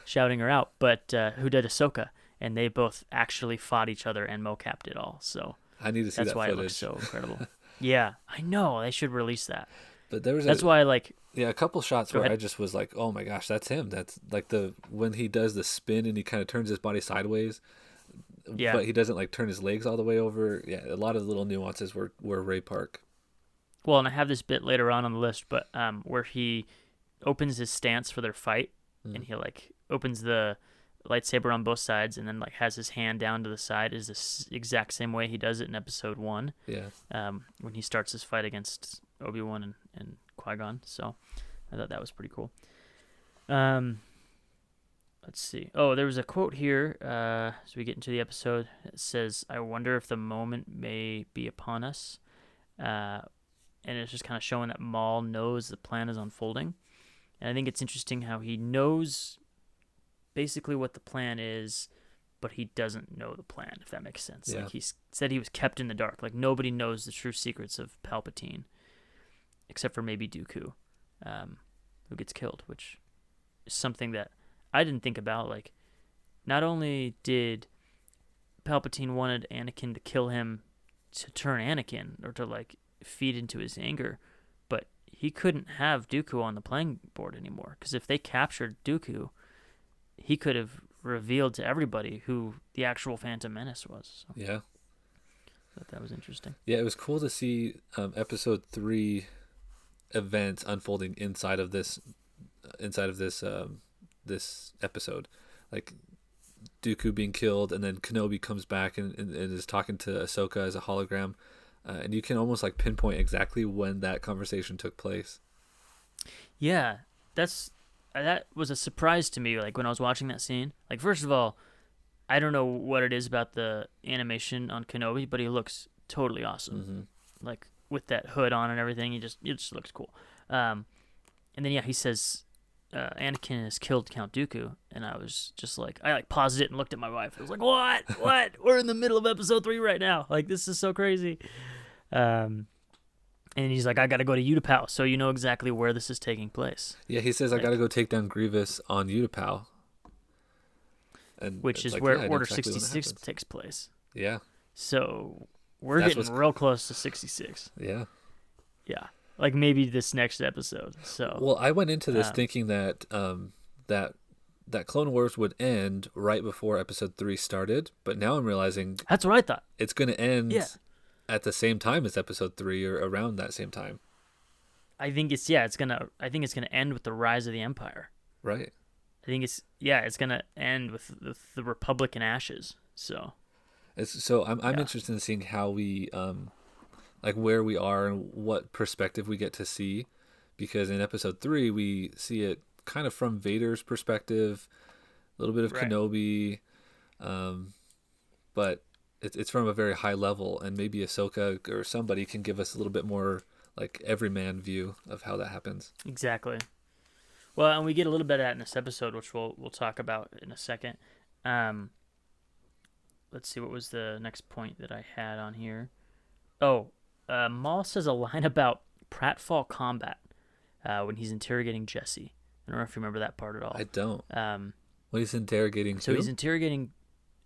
shouting her out, but who did Ahsoka, and they both actually fought each other and mocapped it all. So I need to see that's that why footage. It looks so incredible. Yeah, I know they should release that. But there was that's why I like. Yeah, a couple shots Go where ahead. I just was like, "Oh my gosh, that's him!" That's when he does the spin and he kind of turns his body sideways. Yeah. but he doesn't like turn his legs all the way over. Yeah, a lot of little nuances were Ray Park. Well, and I have this bit later on the list, but where he opens his stance for their fight, and he like opens the lightsaber on both sides, and then like has his hand down to the side, is the exact same way he does it in episode 1. Yeah. When he starts his fight against Obi-Wan and Qui-Gon. So I thought that was pretty cool. Let's see. Oh, there was a quote here as we get into the episode. It says, "I wonder if the moment may be upon us." And it's just kind of showing that Maul knows the plan is unfolding. And I think it's interesting how he knows basically what the plan is, but he doesn't know the plan, if that makes sense. Yeah. Like he said he was kept in the dark. Like nobody knows the true secrets of Palpatine, except for maybe Dooku, who gets killed, which is something that I didn't think about. Like, not only did Palpatine wanted Anakin to kill him to turn Anakin, or to like feed into his anger, but he couldn't have Dooku on the playing board anymore, because if they captured Dooku, he could have revealed to everybody who the actual Phantom Menace was. So Yeah. I thought that was interesting. Yeah, it was cool to see episode 3 events unfolding inside of this this episode, like Dooku being killed, and then Kenobi comes back and is talking to Ahsoka as a hologram, and you can almost like pinpoint exactly when that conversation took place. Yeah, that was a surprise to me. Like when I was watching that scene, like first of all, I don't know what it is about the animation on Kenobi, but he looks totally awesome. Mm-hmm. Like with that hood on and everything, it just looks cool. And then he says Anakin has killed Count Dooku, and I was just like, I like paused it and looked at my wife. I was like, what? We're in the middle of episode 3 right now. Like this is so crazy. And he's like, I got to go to Utapau, so you know exactly where this is taking place. Yeah, he says, I got to go take down Grievous on Utapau. And which is like, where yeah, I know Order exactly when that 66 happens. takes place. Yeah. So we're That's getting real close to 66. Yeah. Yeah. Like maybe this next episode. So well, I went into this thinking that that Clone Wars would end right before episode 3 started, but now I'm realizing that's what I thought. it's going to end Yeah. at the same time as episode 3 or around that same time. I think it's gonna end with the rise of the Empire. Right. I think it's gonna end with the Republic in ashes. So I'm interested in seeing how we like where we are and what perspective we get to see, because in episode 3 we see it kind of from Vader's perspective, a little bit of Kenobi, but it's from a very high level, and maybe Ahsoka or somebody can give us a little bit more like everyman view of how that happens. Exactly. Well, and we get a little bit of that in this episode, which we'll talk about in a second. Let's see, what was the next point that I had on here? Oh, Maul says a line about pratfall combat when he's interrogating Jesse. I don't know if you remember that part at all. I don't. When he's interrogating So who? he's interrogating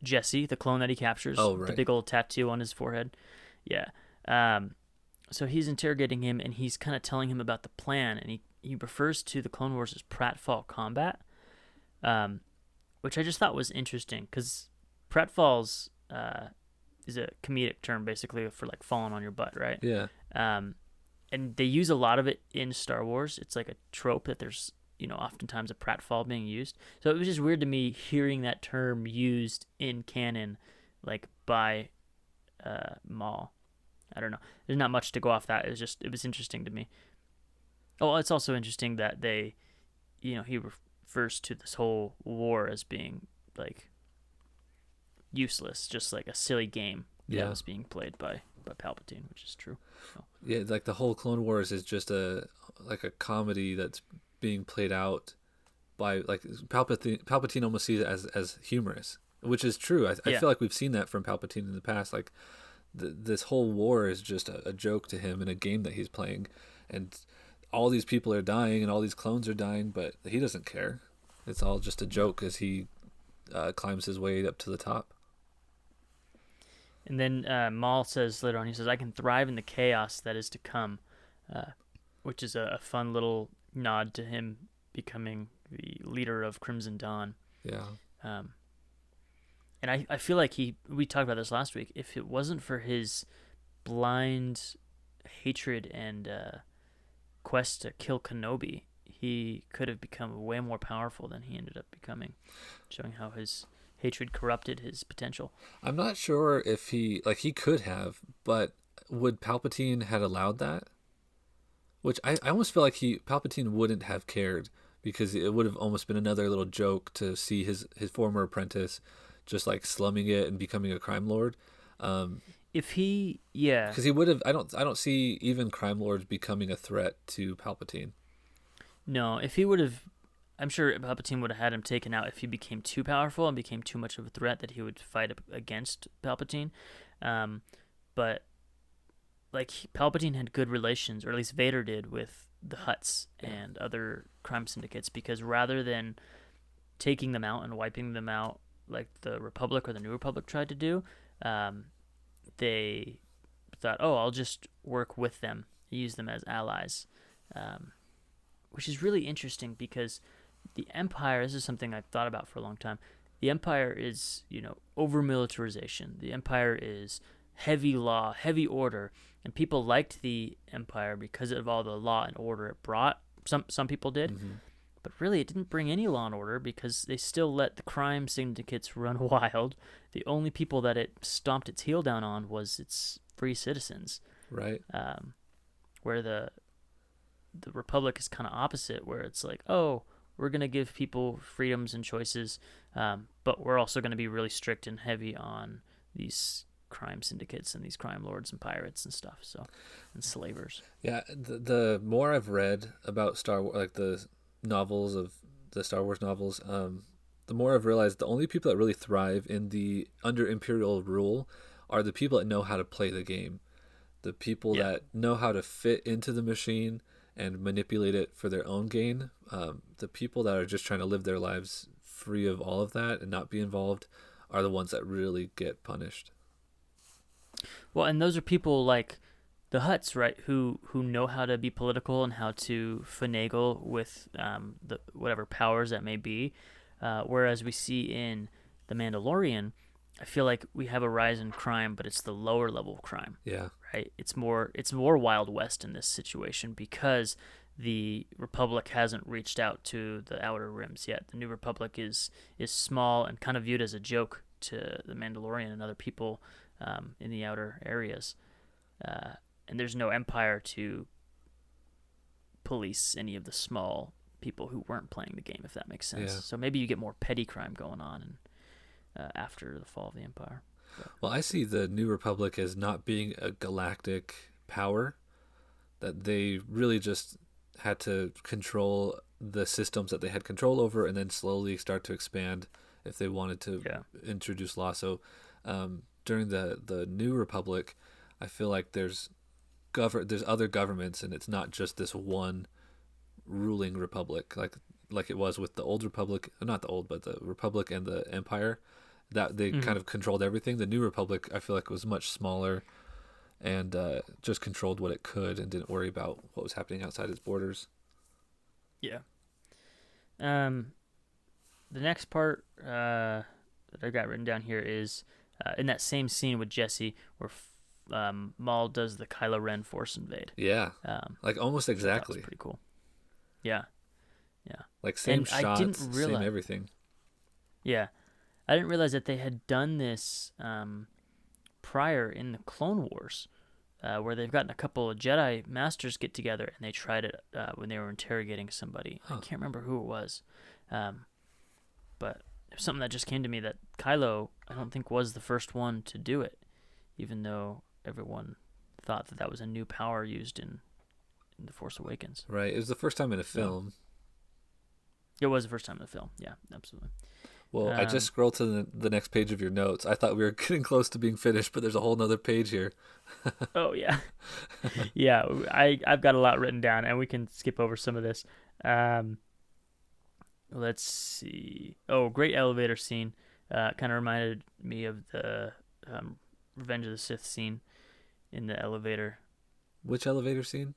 Jesse, the clone that he captures. Oh, right. The big old tattoo on his forehead. Yeah. So he's interrogating him, and he's kind of telling him about the plan, and he refers to the Clone Wars as pratfall combat, which I just thought was interesting, because pratfalls is a comedic term basically for like falling on your butt, right? Yeah. And they use a lot of it in Star Wars. It's like a trope that there's, oftentimes a pratfall being used. So it was just weird to me hearing that term used in canon, like by Maul. I don't know. There's not much to go off that. It was interesting to me. Oh, it's also interesting that they, he refers to this whole war as being like useless, just like a silly game that was being played by Palpatine, which is true. So. Yeah, like the whole Clone Wars is just a comedy that's being played out by like Palpatine almost sees it as humorous, which is true. I feel like we've seen that from Palpatine in the past. Like this whole war is just a joke to him in a game that he's playing, and all these people are dying and all these clones are dying, but he doesn't care. It's all just a joke as he climbs his way up to the top. And then Maul says later on, he says, I can thrive in the chaos that is to come, which is a fun little nod to him becoming the leader of Crimson Dawn. Yeah. And I feel like we talked about this last week. If it wasn't for his blind hatred and quest to kill Kenobi, he could have become way more powerful than he ended up becoming, showing how his hatred corrupted his potential. I'm not sure if he could have, but would Palpatine had allowed that? Which I almost feel like Palpatine wouldn't have cared, because it would have almost been another little joke to see his former apprentice just like slumming it and becoming a crime lord. If he, yeah, Because he would have. I don't see even crime lords becoming a threat to Palpatine. no, if he would have, I'm sure Palpatine would have had him taken out if he became too powerful and became too much of a threat that he would fight against Palpatine. But like Palpatine had good relations, or at least Vader did, with the Hutts and other crime syndicates, because rather than taking them out and wiping them out like the Republic or the New Republic tried to do, they thought, oh, I'll just work with them, use them as allies, which is really interesting because the Empire, this is something I've thought about for a long time. The Empire is, over militarization. The Empire is heavy law, heavy order, and people liked the Empire because of all the law and order it brought. Some people did, but really it didn't bring any law and order because they still let the crime syndicates run wild. The only people that it stomped its heel down on was its free citizens. Right. Where the Republic is kind of opposite, where it's like, oh, we're going to give people freedoms and choices, but we're also going to be really strict and heavy on these crime syndicates and these crime lords and pirates and stuff, and slavers. Yeah, the more I've read about Star Wars, like the novels of the Star Wars novels, the more I've realized the only people that really thrive under Imperial rule are the people that know how to play the game, the people that know how to fit into the machine and manipulate it for their own gain. The people that are just trying to live their lives free of all of that and not be involved are the ones that really get punished. Well, and those are people like the Hutts, right, who know how to be political and how to finagle with the whatever powers that may be. Whereas we see in The Mandalorian, I feel like we have a rise in crime, but it's the lower level crime. Yeah. Right? It's more Wild West in this situation because the Republic hasn't reached out to the Outer Rims yet. The New Republic is small and kind of viewed as a joke to the Mandalorian and other people in the outer areas. And there's no Empire to police any of the small people who weren't playing the game, if that makes sense. Yeah. So maybe you get more petty crime going on after the fall of the Empire. Well, I see the New Republic as not being a galactic power, that they really just had to control the systems that they had control over and then slowly start to expand if they wanted to introduce law. So during the New Republic, I feel like there's other governments, and it's not just this one ruling republic like it was with the old Republic, not the old, but the Republic and the Empire, that they kind of controlled everything. The New Republic, I feel like, was much smaller and just controlled what it could and didn't worry about what was happening outside its borders. Yeah. The next part that I got written down here is in that same scene with Jesse where Maul does the Kylo Ren Force invade. Yeah. Like almost exactly. That was pretty cool. Yeah. Yeah. Like same and shots, same everything. Yeah. I didn't realize that they had done this prior in the Clone Wars, where they've gotten a couple of Jedi Masters get together and they tried it when they were interrogating somebody. I can't remember who it was, but there's something that just came to me that Kylo, I don't think, was the first one to do it, even though everyone thought that was a new power used in The Force Awakens. Right. It was the first time in a film. It was the first time in the film. Yeah, absolutely. Well, I just scrolled to the next page of your notes. I thought we were getting close to being finished, but there's a whole nother page here. Oh, yeah. Yeah, I've got a lot written down, and we can skip over some of this. Let's see. Oh, great elevator scene. Kind of reminded me of the Revenge of the Sith scene in the elevator. Which elevator scene?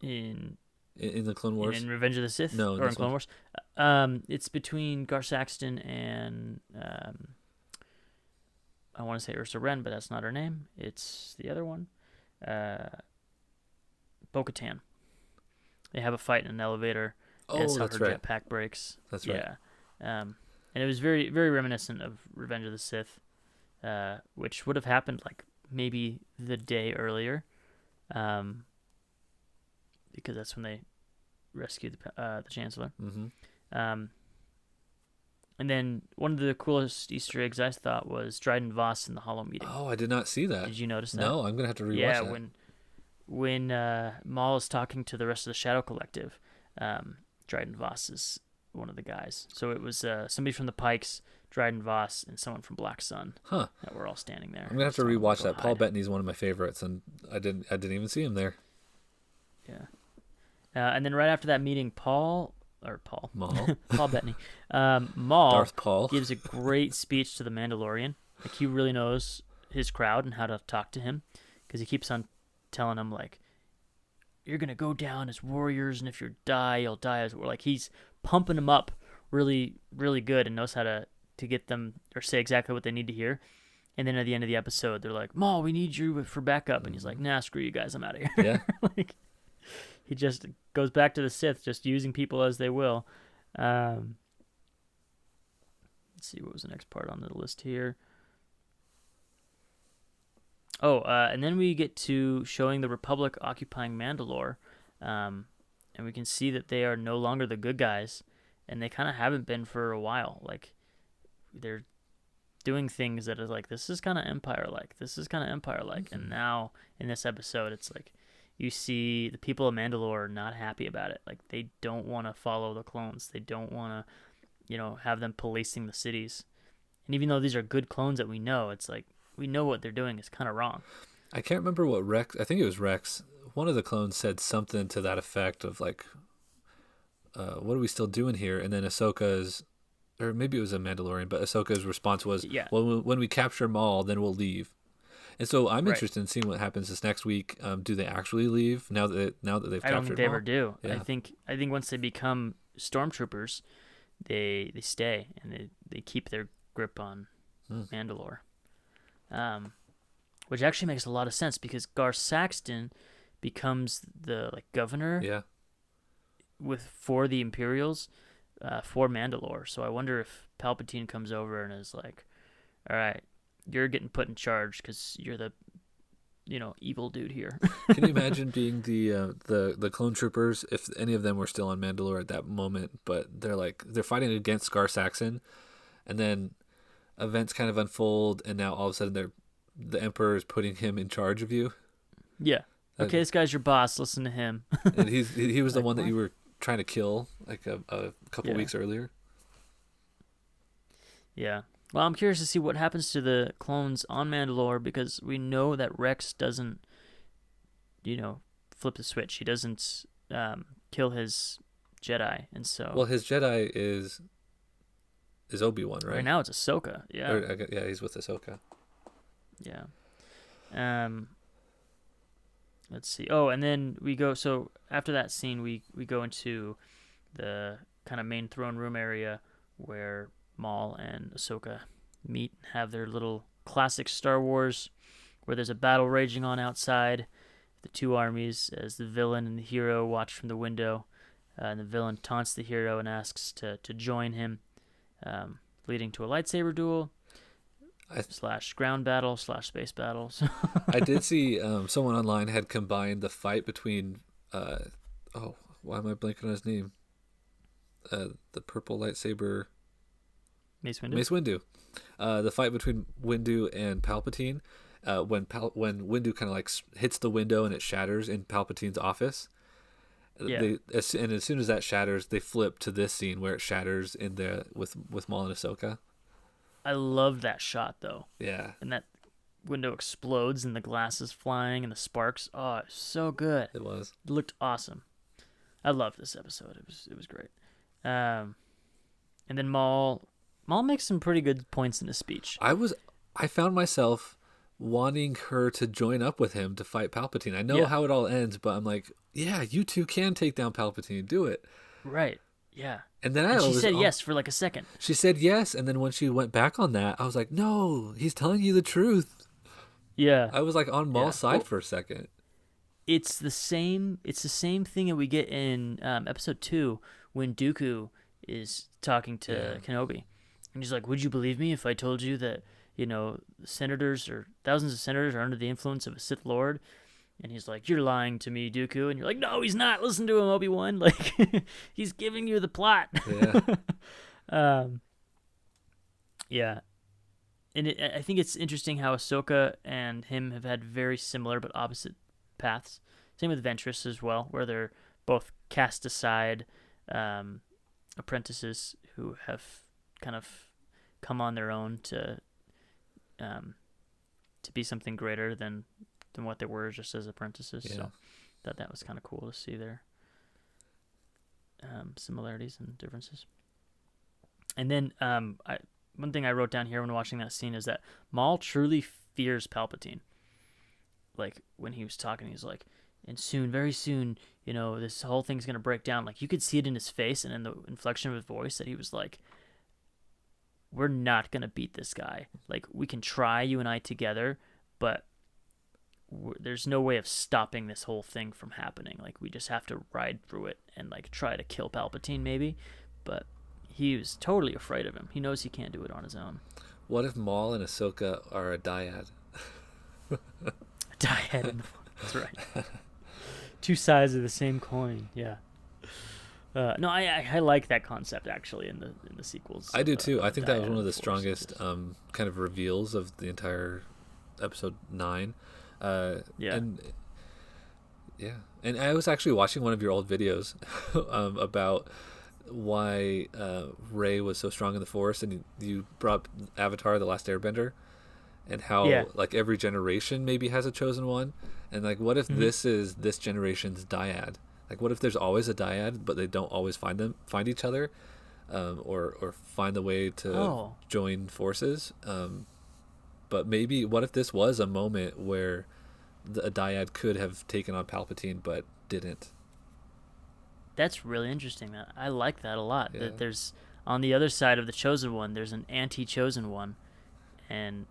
In in the Clone Wars? In Revenge of the Sith? No, Or in Clone Wars? It's between Gar Saxton and I want to say Ursa Wren, but that's not her name. It's the other one. Bo-Katan. They have a fight in an elevator. And it's how that's her right. jetpack breaks. That's right. Yeah. And it was very, very reminiscent of Revenge of the Sith, which would have happened like maybe the day earlier, because that's when they rescued the Chancellor. Mm-hmm. And then one of the coolest Easter eggs I thought was Dryden Voss in the Hollow Meeting. Oh, I did not see that. Did you notice that? No, I'm gonna have to rewatch yeah, that. when Maul is talking to the rest of the Shadow Collective, Dryden Voss is one of the guys. So it was somebody from the Pikes, Dryden Voss, and someone from Black Sun. Huh. That were all standing there. I'm gonna have to So rewatch go that. Paul hide. Bettany's one of my favorites, and I didn't even see him there. Yeah. And then right after that meeting, Paul Maul. Paul Bettany, Maul Darth Paul. gives a great speech to the Mandalorian. Like, he really knows his crowd and how to talk to him, because he keeps on telling him, like, you're gonna go down as warriors, and if you die, you'll die as warriors. Like, he's pumping them up really, really good, and knows how to get them or say exactly what they need to hear. And then at the end of the episode, they're like, Maul, we need you for backup, and he's like, nah, screw you guys, I'm out of here. Yeah. Like, he just goes back to the Sith, just using people as they will. Let's see, what was the next part on the list here? Oh, and then we get to showing the Republic occupying Mandalore, and we can see that they are no longer the good guys, and they kind of haven't been for a while. Like, they're doing things that is like, this is kind of Empire-like. Mm-hmm. And now, in this episode, it's like, you see the people of Mandalore are not happy about it. Like, they don't want to follow the clones. They don't want to, have them policing the cities. And even though these are good clones that we know, it's like, we know what they're doing is kind of wrong. I can't remember what Rex. I think it was Rex. One of the clones said something to that effect of like, "What are we still doing here?" And then Ahsoka's, or maybe it was a Mandalorian, but Ahsoka's response was, Yeah. "Well, when we capture Maul, then we'll leave." And so I'm Right. interested in seeing what happens this next week. Do they actually leave now that they've captured I don't think they Maul? ever do. Yeah. I think once they become stormtroopers, they stay and they keep their grip on Mandalore. Which actually makes a lot of sense, because Gar Saxton becomes the governor Yeah. for the Imperials for Mandalore. So I wonder if Palpatine comes over and is like, all right, you're getting put in charge because you're the evil dude here. Can you imagine being the clone troopers if any of them were still on Mandalore at that moment, but they're fighting against Gar Saxon, and then events kind of unfold, and now all of a sudden the Emperor is putting him in charge of you. Yeah. Okay, this guy's your boss. Listen to him. And he was the Like, one that what? you were trying to kill like a couple Yeah. weeks earlier. Yeah. Well, I'm curious to see what happens to the clones on Mandalore, because we know that Rex doesn't, flip the switch. He doesn't kill his Jedi, and so Well, his Jedi is Obi-Wan, right? right now it's Ahsoka. Yeah. Yeah, he's with Ahsoka. Yeah. Let's see. Oh, and then we go. So after that scene, we go into the kind of main throne room area where Maul and Ahsoka meet and have their little classic Star Wars, where there's a battle raging on outside the two armies as the villain and the hero watch from the window. And the villain taunts the hero and asks to join him, leading to a lightsaber duel / ground battle / space battles. I did see someone online had combined the fight between why am I blanking on his name? The purple lightsaber. Mace Windu. Mace Windu. The fight between Windu and Palpatine, when Windu kind of like hits the window and it shatters in Palpatine's office. Yeah. As soon as that shatters, they flip to this scene where it shatters in with Maul and Ahsoka. I love that shot though, Yeah, and that window explodes and the glass is flying and the sparks. Oh, it's so good. it was. It looked awesome. I loved this episode. It was great. And then Maul makes some pretty good points in his speech. I found myself wanting her to join up with him to fight Palpatine. I know Yeah. how it all ends, but I'm like, yeah, you two can take down Palpatine. Do it. Right. Yeah. And then And she said yes for like a second. She said yes, and then when she went back on that, I was like, no, he's telling you the truth. Yeah. I was like on Maul's side Well, for a second. it's the same thing that we get in episode 2 when Dooku is talking to Kenobi. And he's like, "Would you believe me if I told you that, senators or thousands of senators are under the influence of a Sith Lord?" And he's like, "You're lying to me, Dooku." And you're like, "No, he's not. Listen to him, Obi-Wan. Like, he's giving you the plot." Yeah. Yeah. And I think it's interesting how Ahsoka and him have had very similar but opposite paths. Same with Ventress as well, where they're both cast aside apprentices who have kind of come on their own to be something greater than what they were just as apprentices. Yeah. So that was kind of cool to see their similarities and differences. And then one thing I wrote down here when watching that scene is that Maul truly fears Palpatine. Like, when he was talking, he's like, "And soon, very soon, this whole thing's going to break down." Like, you could see it in his face and in the inflection of his voice that he was like, "We're not going to beat this guy. Like, we can try, you and I together, but there's no way of stopping this whole thing from happening. Like, we just have to ride through it and, like, try to kill Palpatine maybe." But he was totally afraid of him. He knows he can't do it on his own. What if Maul and Ahsoka are a dyad? Dyad. That's right. Two sides of the same coin. Yeah. No, I like that concept actually in the sequels. I do too. I think that was one of the Force. strongest kind of reveals of the entire episode 9. Yeah. And I was actually watching one of your old videos about why Rey was so strong in the Force, and you brought up Avatar: The Last Airbender, and how like every generation maybe has a chosen one, and like what if this is this generation's dyad? Like what if there's always a dyad, but they don't always find each other, or find the way to join forces? But maybe what if this was a moment where a dyad could have taken on Palpatine but didn't? That's really interesting. I like that a lot. Yeah. That there's on the other side of the chosen one, there's an anti-chosen one, and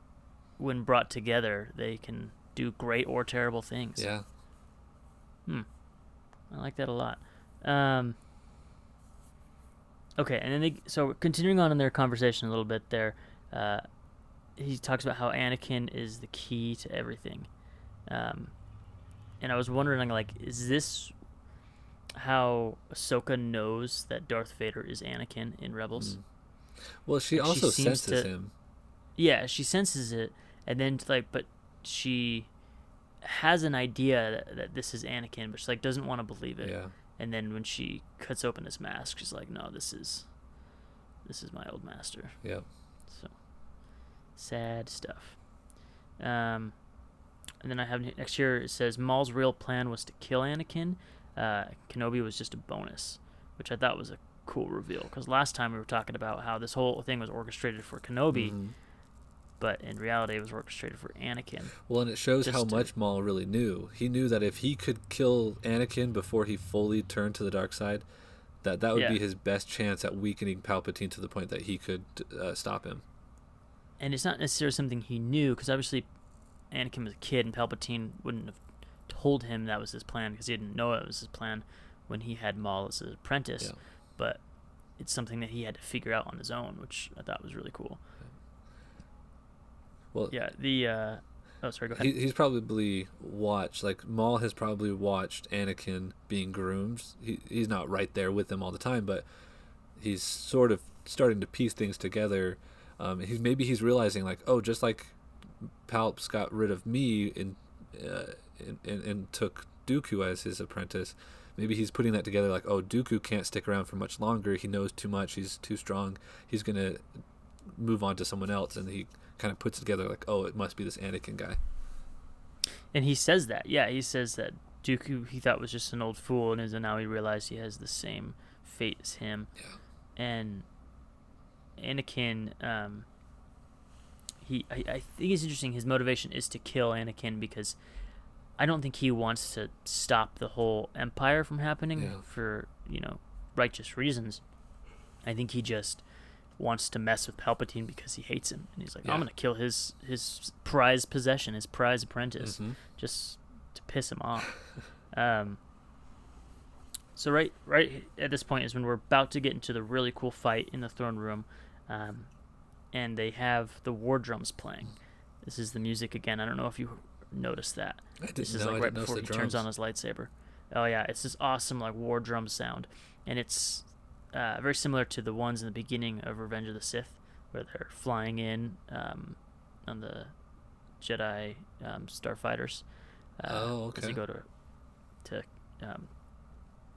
when brought together, they can do great or terrible things. Yeah. I like that a lot. Okay, and then so continuing on in their conversation a little bit there, he talks about how Anakin is the key to everything, and I was wondering, like, is this how Ahsoka knows that Darth Vader is Anakin in Rebels? Well, she Like, also she seems senses to- him. Yeah, she senses it, and then but she has an idea that this is Anakin, but she like doesn't want to believe it. Yeah. And then when she cuts open his mask, she's like, "No, this is my old master." Yeah. So sad stuff. And then I have next year it says Maul's real plan was to kill Anakin. Kenobi was just a bonus, which I thought was a cool reveal, because last time we were talking about how this whole thing was orchestrated for Kenobi, but in reality it was orchestrated for Anakin. Well, and it shows Just how to- much Maul really knew. He knew that if he could kill Anakin before he fully turned to the dark side, that would be his best chance at weakening Palpatine to the point that he could stop him. And it's not necessarily something he knew, because obviously Anakin was a kid and Palpatine wouldn't have told him that was his plan, because he didn't know it was his plan when he had Maul as his apprentice. Yeah. But it's something that he had to figure out on his own, which I thought was really cool. Well, Yeah, oh, sorry, go ahead. he's probably watched, like Maul has probably watched Anakin being groomed. He's not right there with him all the time, but he's sort of starting to piece things together. He's realizing, like, oh, just like Palps got rid of me and took Dooku as his apprentice. Maybe he's putting that together, like, oh, Dooku can't stick around for much longer. He knows too much. He's too strong. He's gonna move on to someone else, and he kind of puts it together, like, oh, it must be this Anakin guy. And he says that. Yeah, he says that Dooku he thought was just an old fool, and now he realized he has the same fate as him. Yeah. And Anakin, I think it's interesting. His motivation is to kill Anakin because I don't think he wants to stop the whole empire from happening for righteous reasons. I think he just wants to mess with Palpatine because he hates him, and he's like, I'm gonna kill his prized possession, his prized apprentice, just to piss him off. So right at this point is when we're about to get into the really cool fight in the throne room, and they have the war drums playing. This is the music again. I don't know if you noticed that. This is like right before he turns on his lightsaber. Oh yeah, it's this awesome like war drum sound, and it's very similar to the ones in the beginning of Revenge of the Sith, where they're flying in on the Jedi starfighters. As they go to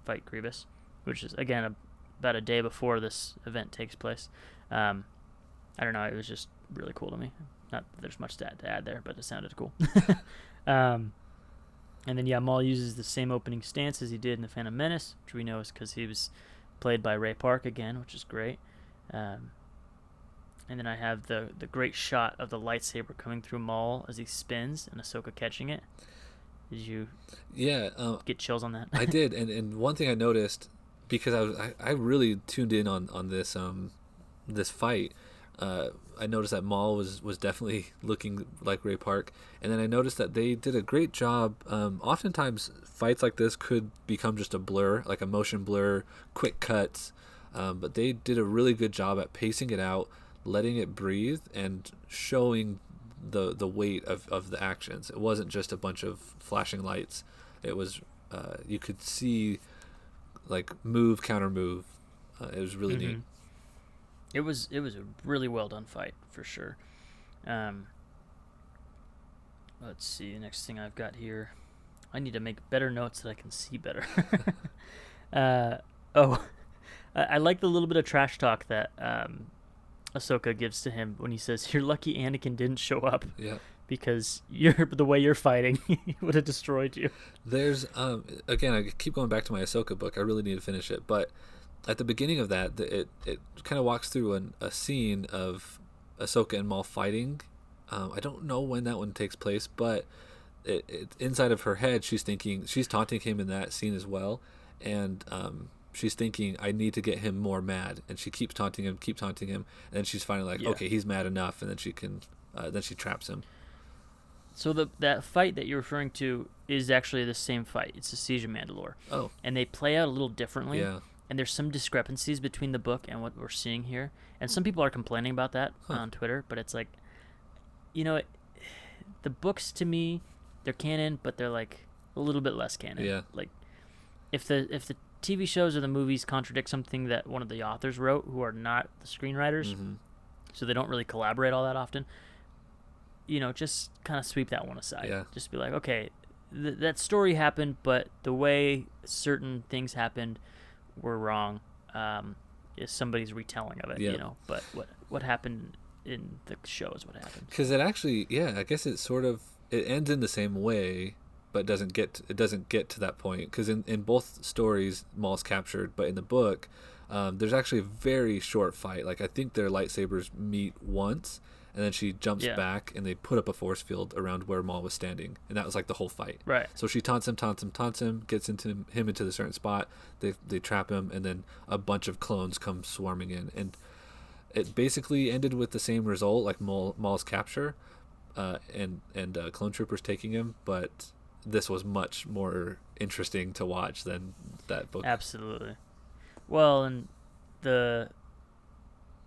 fight Grievous, which is again about a day before this event takes place. I don't know. It was just really cool to me. Not that there's much to add there, but it sounded cool. And then Maul uses the same opening stance as he did in the Phantom Menace, which we know is because he was played by Ray Park again, which is great. And then I have the great shot of the lightsaber coming through Maul as he spins and Ahsoka catching it. Did you get chills on that? I did, and one thing I noticed, because I really tuned in on this this fight, I noticed that Maul was definitely looking like Ray Park, and then I noticed that they did a great job. Oftentimes fights like this could become just a blur, like a motion blur, quick cuts, but they did a really good job at pacing it out, letting it breathe, and showing the weight of the actions. It wasn't just a bunch of flashing lights. It was you could see like move, counter move. It was really neat. It was a really well done fight for sure. Let's see, the next thing I've got here. I need to make better notes that I can see better. I like the little bit of trash talk that Ahsoka gives to him when he says, "You're lucky Anakin didn't show up." Yeah. Because the way you're fighting, he would have destroyed you. There's again, I keep going back to my Ahsoka book. I really need to finish it, but at the beginning of that, it kind of walks through a scene of Ahsoka and Maul fighting. I don't know when that one takes place, but it inside of her head, she's taunting him in that scene as well, and she's thinking, I need to get him more mad, and she keeps taunting him, and then she's finally like, okay, he's mad enough, and then she traps him. So that fight that you're referring to is actually the same fight. It's the Siege of Mandalore. Oh. And they play out a little differently. Yeah. And there's some discrepancies between the book and what we're seeing here. And some people are complaining about that on Twitter, but it's like, the books to me, they're canon, but they're like a little bit less canon. Yeah. Like if the TV shows or the movies contradict something that one of the authors wrote who are not the screenwriters, so they don't really collaborate all that often, just kind of sweep that one aside. Yeah. Just be like, okay, that story happened, but the way certain things happened were wrong. Is somebody's retelling of it, but what happened in the show is what happened. Because it actually, I guess it ends in the same way, but it doesn't get to that point. Because in both stories, Maul's captured, but in the book, there's actually a very short fight. Like I think their lightsabers meet once, and then she jumps back, and they put up a force field around where Maul was standing, and that was like the whole fight. Right. So she taunts him, gets him into the certain spot. They trap him, and then a bunch of clones come swarming in, and it basically ended with the same result, like Maul's capture, and clone troopers taking him. But this was much more interesting to watch than that book. Absolutely. Well, and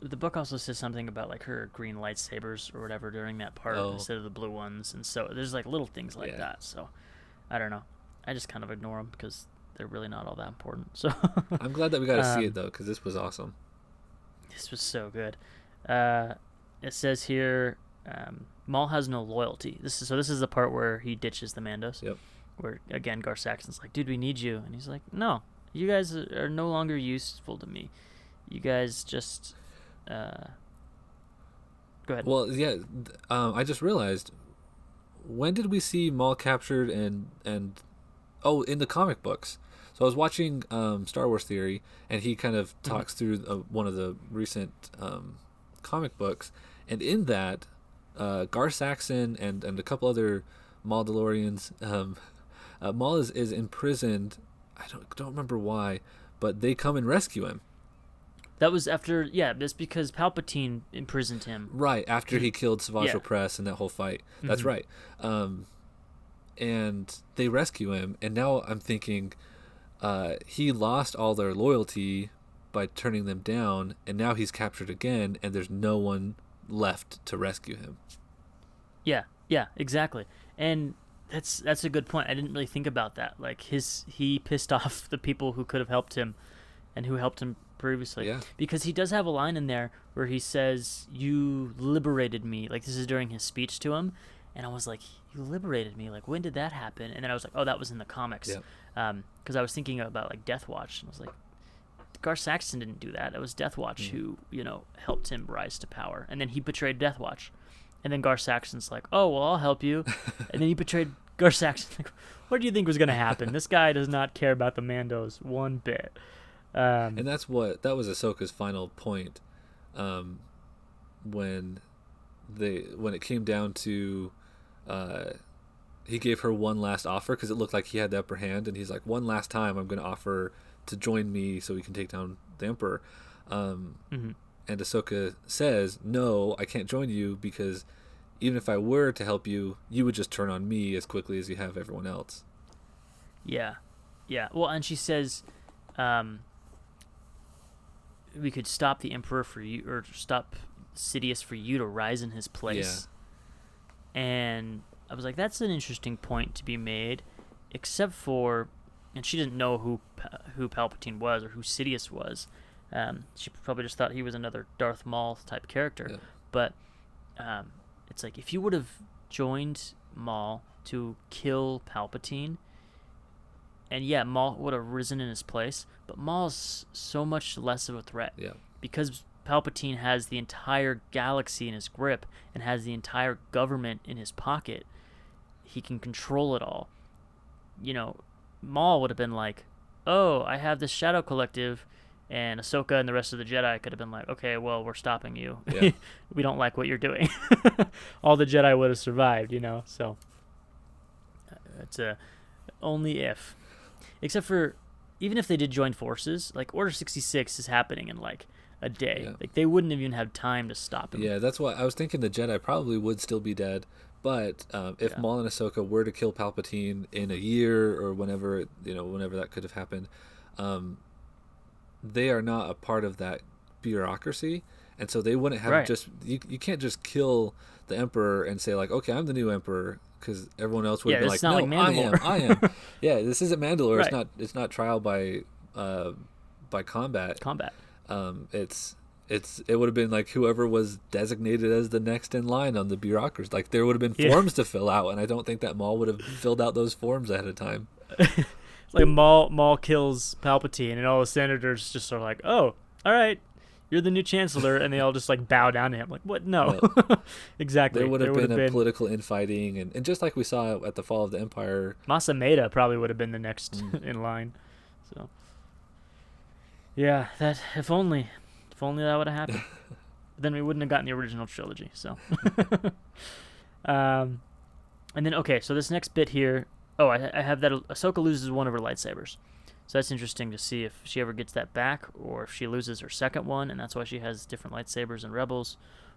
the book also says something about like her green lightsabers or whatever during that part instead of the blue ones, and so there's like little things like that. So I don't know. I just kind of ignore them because they're really not all that important. So I'm glad that we got to see it though, because this was awesome. This was so good. It says here, Maul has no loyalty. This is the part where he ditches the Mandos. Yep. Where again Gar Saxon's like, dude, we need you, and he's like, no, you guys are no longer useful to me. You guys just. Go ahead. Well, yeah, I just realized, when did we see Maul captured and in the comic books? So I was watching Star Wars Theory, and he kind of talks through one of the recent comic books, and in that, Gar Saxon and a couple other Maldalorians. Maul is imprisoned. I don't remember why, but they come and rescue him. That was after, that's because Palpatine imprisoned him. Right, after he killed Savage Yeah. Opress in that whole fight. That's right. And they rescue him, and now I'm thinking he lost all their loyalty by turning them down, and now he's captured again, and there's no one left to rescue him. Yeah, exactly. And that's a good point. I didn't really think about that. Like he pissed off the people who could have helped him and who helped him previously. Yeah. Because he does have a line in there where he says, "You liberated me." Like, this is during his speech to him, and I was like, "You liberated me? Like, when did that happen?" And then I was like, "Oh, that was in the comics." Yeah. Because I was thinking about like Death Watch, and I was like, Gar Saxon didn't do that. It was Death Watch who, helped him rise to power, and then he betrayed Death Watch. And then Gar Saxon's like, "Oh, well, I'll help you." And then he betrayed Gar Saxon. Like, what do you think was going to happen? This guy does not care about the Mandos one bit. And that was Ahsoka's final point, when it came down to, he gave her one last offer because it looked like he had the upper hand, and he's like, "One last time, I'm going to offer to join me so we can take down the Emperor." And Ahsoka says, "No, I can't join you because even if I were to help you, you would just turn on me as quickly as you have everyone else." Yeah. Well, and she says, "We could stop the Emperor for you, or stop Sidious for you to rise in his place." Yeah. And I was like, that's an interesting point to be made, except for, and she didn't know who Palpatine was or who Sidious was. She probably just thought he was another Darth Maul type character. Yeah. But it's like, if you would have joined Maul to kill Palpatine, and Maul would have risen in his place, but Maul's so much less of a threat. Yeah. Because Palpatine has the entire galaxy in his grip and has the entire government in his pocket. He can control it all. Maul would have been like, "Oh, I have this Shadow Collective," and Ahsoka and the rest of the Jedi could have been like, "Okay, well, we're stopping you. Yeah. We don't like what you're doing." All the Jedi would have survived, so it's only if. Except for, even if they did join forces, like, Order 66 is happening in like a day. Yeah. Like, they wouldn't even have time to stop him. Yeah, that's why I was thinking the Jedi probably would still be dead. But if Maul and Ahsoka were to kill Palpatine in a year or whenever that could have happened, they are not a part of that bureaucracy, and so they wouldn't have you can't just kill the Emperor and say like, "Okay, I'm the new Emperor," because everyone else would be like, "No, like I am." Yeah, this isn't Mandalore. Right. It's not trial by combat. It would have been like whoever was designated as the next in line on the bureaucracy. Like, there would have been forms to fill out, and I don't think that Maul would have filled out those forms ahead of time. It's like Maul kills Palpatine, and all the senators just are like, "Oh, all right, you're the new chancellor," and they all just like bow down to him. Like, what? No. Exactly. There would have been a political infighting, and just like we saw at the fall of the Empire, Masameda probably would have been the next in line. So, yeah, that if only that would have happened. Then we wouldn't have gotten the original trilogy. So, and then so this next bit here. Oh, I have that Ahsoka loses one of her lightsabers. So that's interesting to see if she ever gets that back, or if she loses her second one, and that's why she has different lightsabers in Rebels,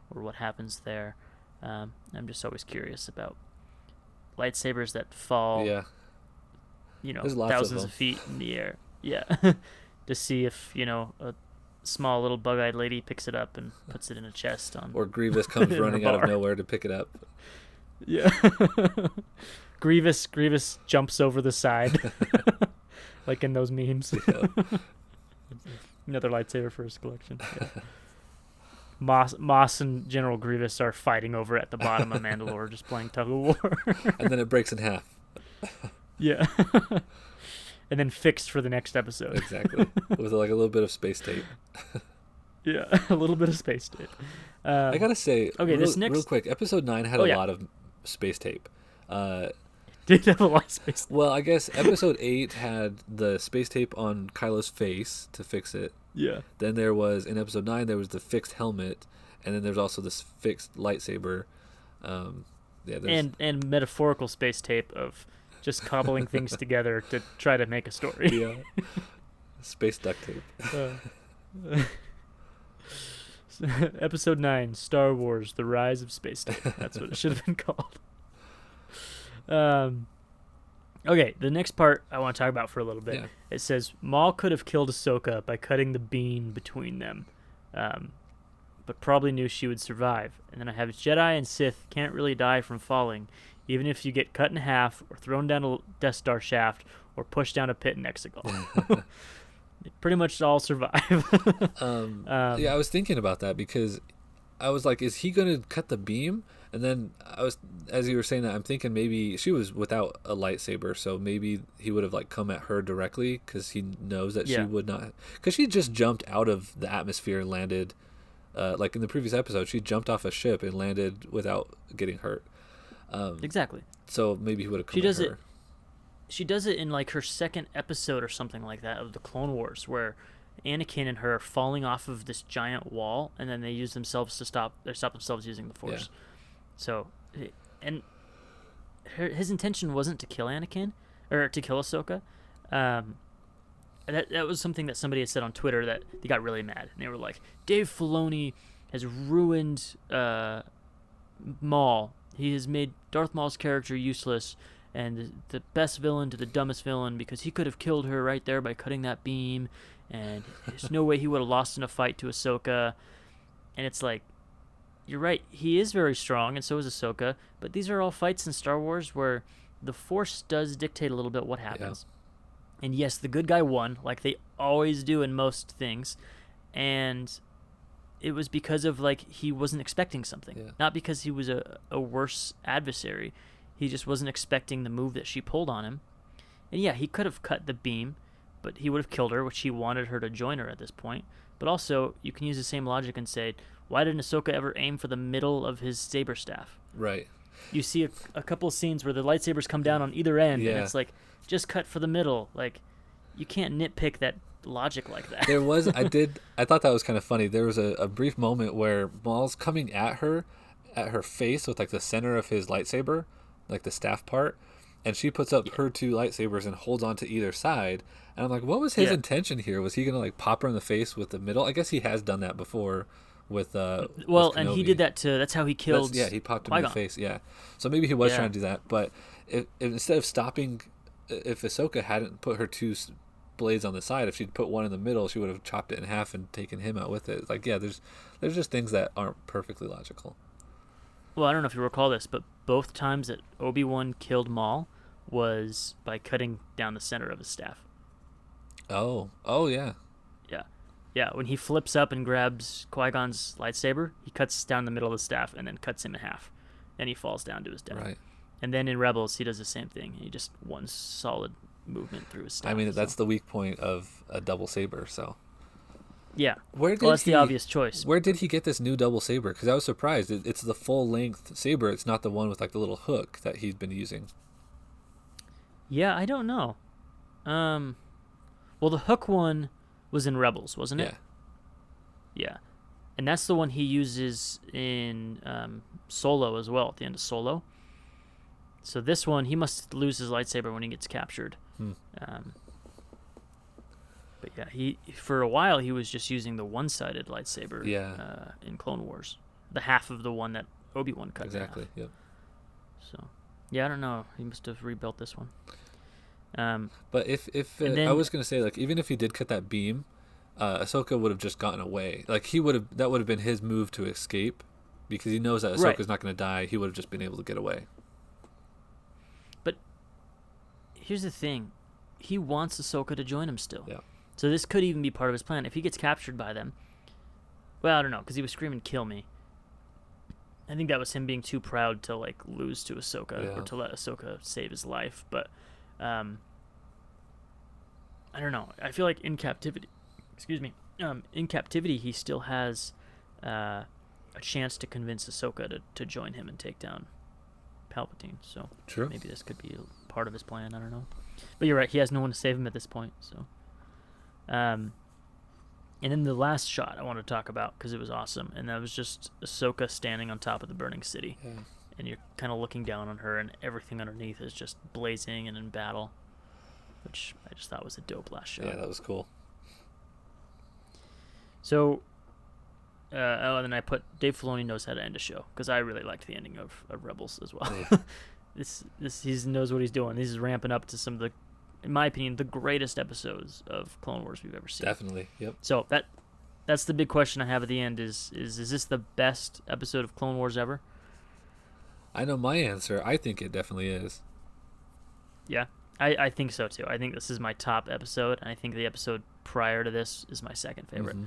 or what happens there. I'm just always curious about lightsabers that fall, thousands of feet in the air. Yeah, to see if, a small little bug-eyed lady picks it up and puts it in a chest on. Or Grievous comes running out of nowhere to pick it up. Yeah. Grievous jumps over the side, like in those memes. Yeah. Another lightsaber for his collection. Yeah. Moss and General Grievous are fighting over at the bottom of Mandalore, just playing tug of war. And then it breaks in half. Yeah. And then fixed for the next episode. Exactly. With like a little bit of space tape. Yeah, a little bit of space tape. I gotta say, real quick, episode 9 had a lot of space tape. Did have a lot of space tape. Well, I guess episode 8 had the space tape on Kylo's face to fix it. Yeah. Then there was, in episode 9, there was the fixed helmet, and then there's also this fixed lightsaber. Yeah, there's and metaphorical space tape of just cobbling things together to try to make a story. yeah, space duct tape. Episode 9, Star Wars: The Rise of Space Tape. That's what it should have been called. Okay, the next part I want to talk about for a little bit. Yeah. It says Maul could have killed Ahsoka by cutting the beam between them, but probably knew she would survive. And then I have Jedi and Sith can't really die from falling, even if you get cut in half or thrown down a Death Star shaft or pushed down a pit in Exegol. They pretty much all survive. Yeah, I was thinking about that because I was like, is he going to cut the beam? And then I was, as you were saying that, I'm thinking maybe she was without a lightsaber, so maybe he would have like come at her directly because he knows that she would not. Because she just jumped out of the atmosphere and landed, like in the previous episode, she jumped off a ship and landed without getting hurt. Exactly. So maybe he would have come at her. She does it in like her second episode or something like that of the Clone Wars, where Anakin and her are falling off of this giant wall, and then they use themselves to stop themselves using the Force. Yeah. So, and his intention wasn't to kill Anakin or to kill Ahsoka. That was something that somebody had said on Twitter that they got really mad, and they were like, Dave Filoni has ruined Maul. He has made Darth Maul's character useless and the best villain to the dumbest villain because he could have killed her right there by cutting that beam, and there's no way he would have lost in a fight to Ahsoka. And it's like, you're right, he is very strong, and so is Ahsoka, but these are all fights in Star Wars where the Force does dictate a little bit what happens. Yeah. And yes, the good guy won, like they always do in most things, and it was because of, like, he wasn't expecting something. Not because he was a worse adversary. He just wasn't expecting the move that she pulled on him. And yeah, he could have cut the beam, but he would have killed her, which he wanted her to join her at this point. But also, you can use the same logic and say, why didn't Ahsoka ever aim for the middle of his saber staff? Right. You see a couple of scenes where the lightsabers come down on either end, and it's like, just cut for the middle. Like, you can't nitpick that logic like that. There was, I thought that was kind of funny. There was a brief moment where Maul's coming at her face with, like, the center of his lightsaber, like the staff part, and she puts up her two lightsabers and holds on to either side. And I'm like, what was his intention here? Was he going to, like, pop her in the face with the middle? I guess he has done that before with with and he did that that's how he killed he popped him in the face. So maybe he was trying to do that, but if instead of stopping, if Ahsoka hadn't put her two blades on the side, if she'd put one in the middle, she would have chopped it in half and taken him out with it. It's like, there's just things that aren't perfectly logical. Well, I don't know if you recall this, but both times that Obi-Wan killed Maul was by cutting down the center of his staff. Oh yeah. Yeah, when he flips up and grabs Qui-Gon's lightsaber, he cuts down the middle of the staff and then cuts him in half. And he falls down to his death. Right. And then in Rebels, he does the same thing. He just one solid movement through his staff. I mean, that's the weak point of a double saber, so. Yeah. That's the obvious choice. Where did he get this new double saber? Because I was surprised. It's the full-length saber. It's not the one with, like, the little hook that he's been using. Yeah, I don't know. Well, the hook one was in Rebels, wasn't it? Yeah. And that's the one he uses in Solo as well, at the end of Solo. So this one, he must lose his lightsaber when he gets captured. But yeah, he for a while he was just using the one-sided lightsaber in Clone Wars. The half of the one that Obi-Wan cut Exactly, in half. So, yeah, I don't know. He must have rebuilt this one. But if I was going to say, like, even if he did cut that beam, Ahsoka would have just gotten away. Like, that would have been his move to escape, because he knows that Ahsoka's not going to die. He would have just been able to get away. But here's the thing. He wants Ahsoka to join him still. Yeah. So this could even be part of his plan. If he gets captured by them, well, I don't know, because he was screaming, "Kill me." I think that was him being too proud to, like, lose to Ahsoka or to let Ahsoka save his life. But I don't know. I feel like in captivity, he still has a chance to convince Ahsoka to join him and take down Palpatine. So True. Maybe this could be part of his plan. I don't know. But you're right. He has no one to save him at this point. So, and then the last shot I want to talk about because it was awesome, and that was just Ahsoka standing on top of the burning city, and you're kind of looking down on her, and everything underneath is just blazing and in battle, which I just thought was a dope last shot. Yeah, that was cool. So, and then I put Dave Filoni knows how to end a show, because I really liked the ending of Rebels as well. Yeah. He knows what he's doing. This is ramping up to some of the, in my opinion, the greatest episodes of Clone Wars we've ever seen. Definitely, yep. So that's the big question I have at the end is this the best episode of Clone Wars ever? I know my answer. I think it definitely is. Yeah, I think so too. I think this is my top episode, and I think the episode prior to this is my second favorite. Mm-hmm.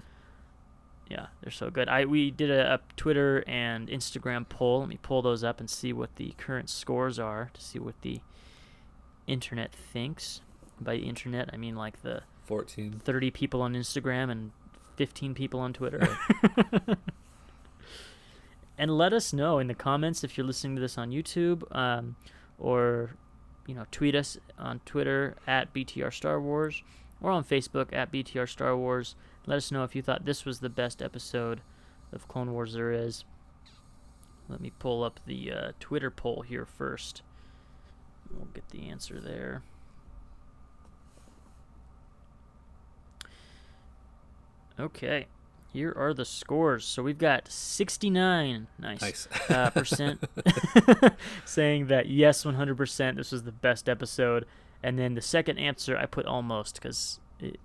Yeah, they're so good. We did a Twitter and Instagram poll. Let me pull those up and see what the current scores are, to see what the internet thinks. By the internet, I mean like the 30 people on Instagram and 15 people on Twitter. And let us know in the comments if you're listening to this on YouTube, or tweet us on Twitter at BTR Star Wars, or on Facebook at BTR Star Wars. Let us know if you thought this was the best episode of Clone Wars there is. Let me pull up the Twitter poll here first. We'll get the answer there. Okay, here are the scores. So we've got 69 percent saying that yes, 100%, this was the best episode. And then the second answer, I put almost, because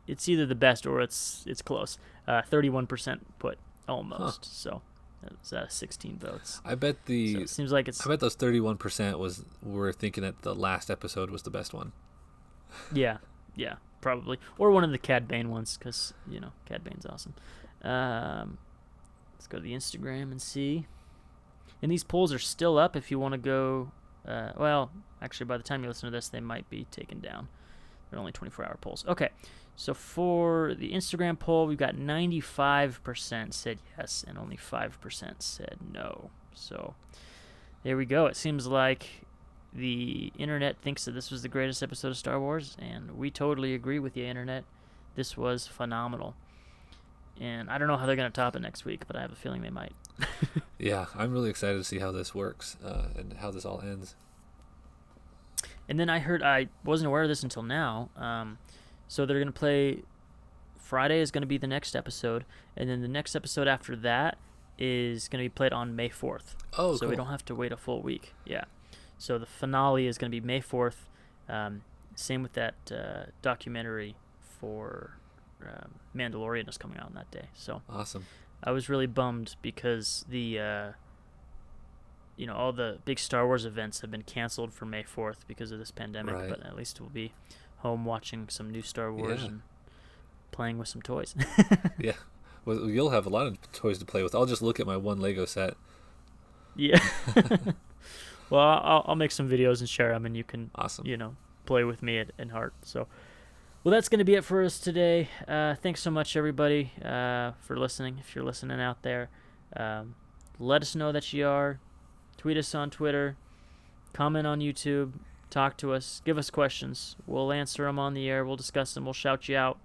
it's either the best or it's close. 31% put almost. So that's 16 votes. I bet so it seems like it's. I bet those 31% were thinking that the last episode was the best one. Yeah, probably, or one of the Cad Bane ones, because Cad Bane's awesome. Let's go to the Instagram and see. And these polls are still up if you want to go. Well, actually, by the time you listen to this, they might be taken down. They're only 24-hour polls. Okay, so for the Instagram poll, we've got 95% said yes, and only 5% said no. So there we go. It seems like the internet thinks that this was the greatest episode of Star Wars, and we totally agree with you, internet. This was phenomenal. And I don't know how they're going to top it next week, but I have a feeling they might. Yeah, I'm really excited to see how this works and how this all ends. And then I heard, I wasn't aware of this until now, so they're going to play, Friday is going to be the next episode, and then the next episode after that is going to be played on May 4th. Oh, so cool. We don't have to wait a full week. Yeah. So the finale is going to be May 4th. Same with that documentary for Mandalorian is coming out on that day. So awesome. I was really bummed because the all the big Star Wars events have been canceled for May 4th because of this pandemic. Right. But at least we'll be home watching some new Star Wars and playing with some toys. Yeah. Well, you'll have a lot of toys to play with. I'll just look at my one Lego set. Yeah. Well, I'll make some videos and share them, and you can, awesome. Play with me at Heart. So, well, that's going to be it for us today. Thanks so much, everybody, for listening. If you're listening out there, let us know that you are. Tweet us on Twitter. Comment on YouTube. Talk to us. Give us questions. We'll answer them on the air. We'll discuss them. We'll shout you out.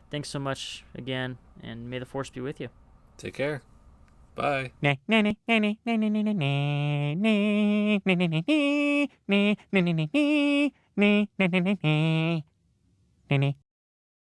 Thanks so much again, and may the Force be with you. Take care. Bye.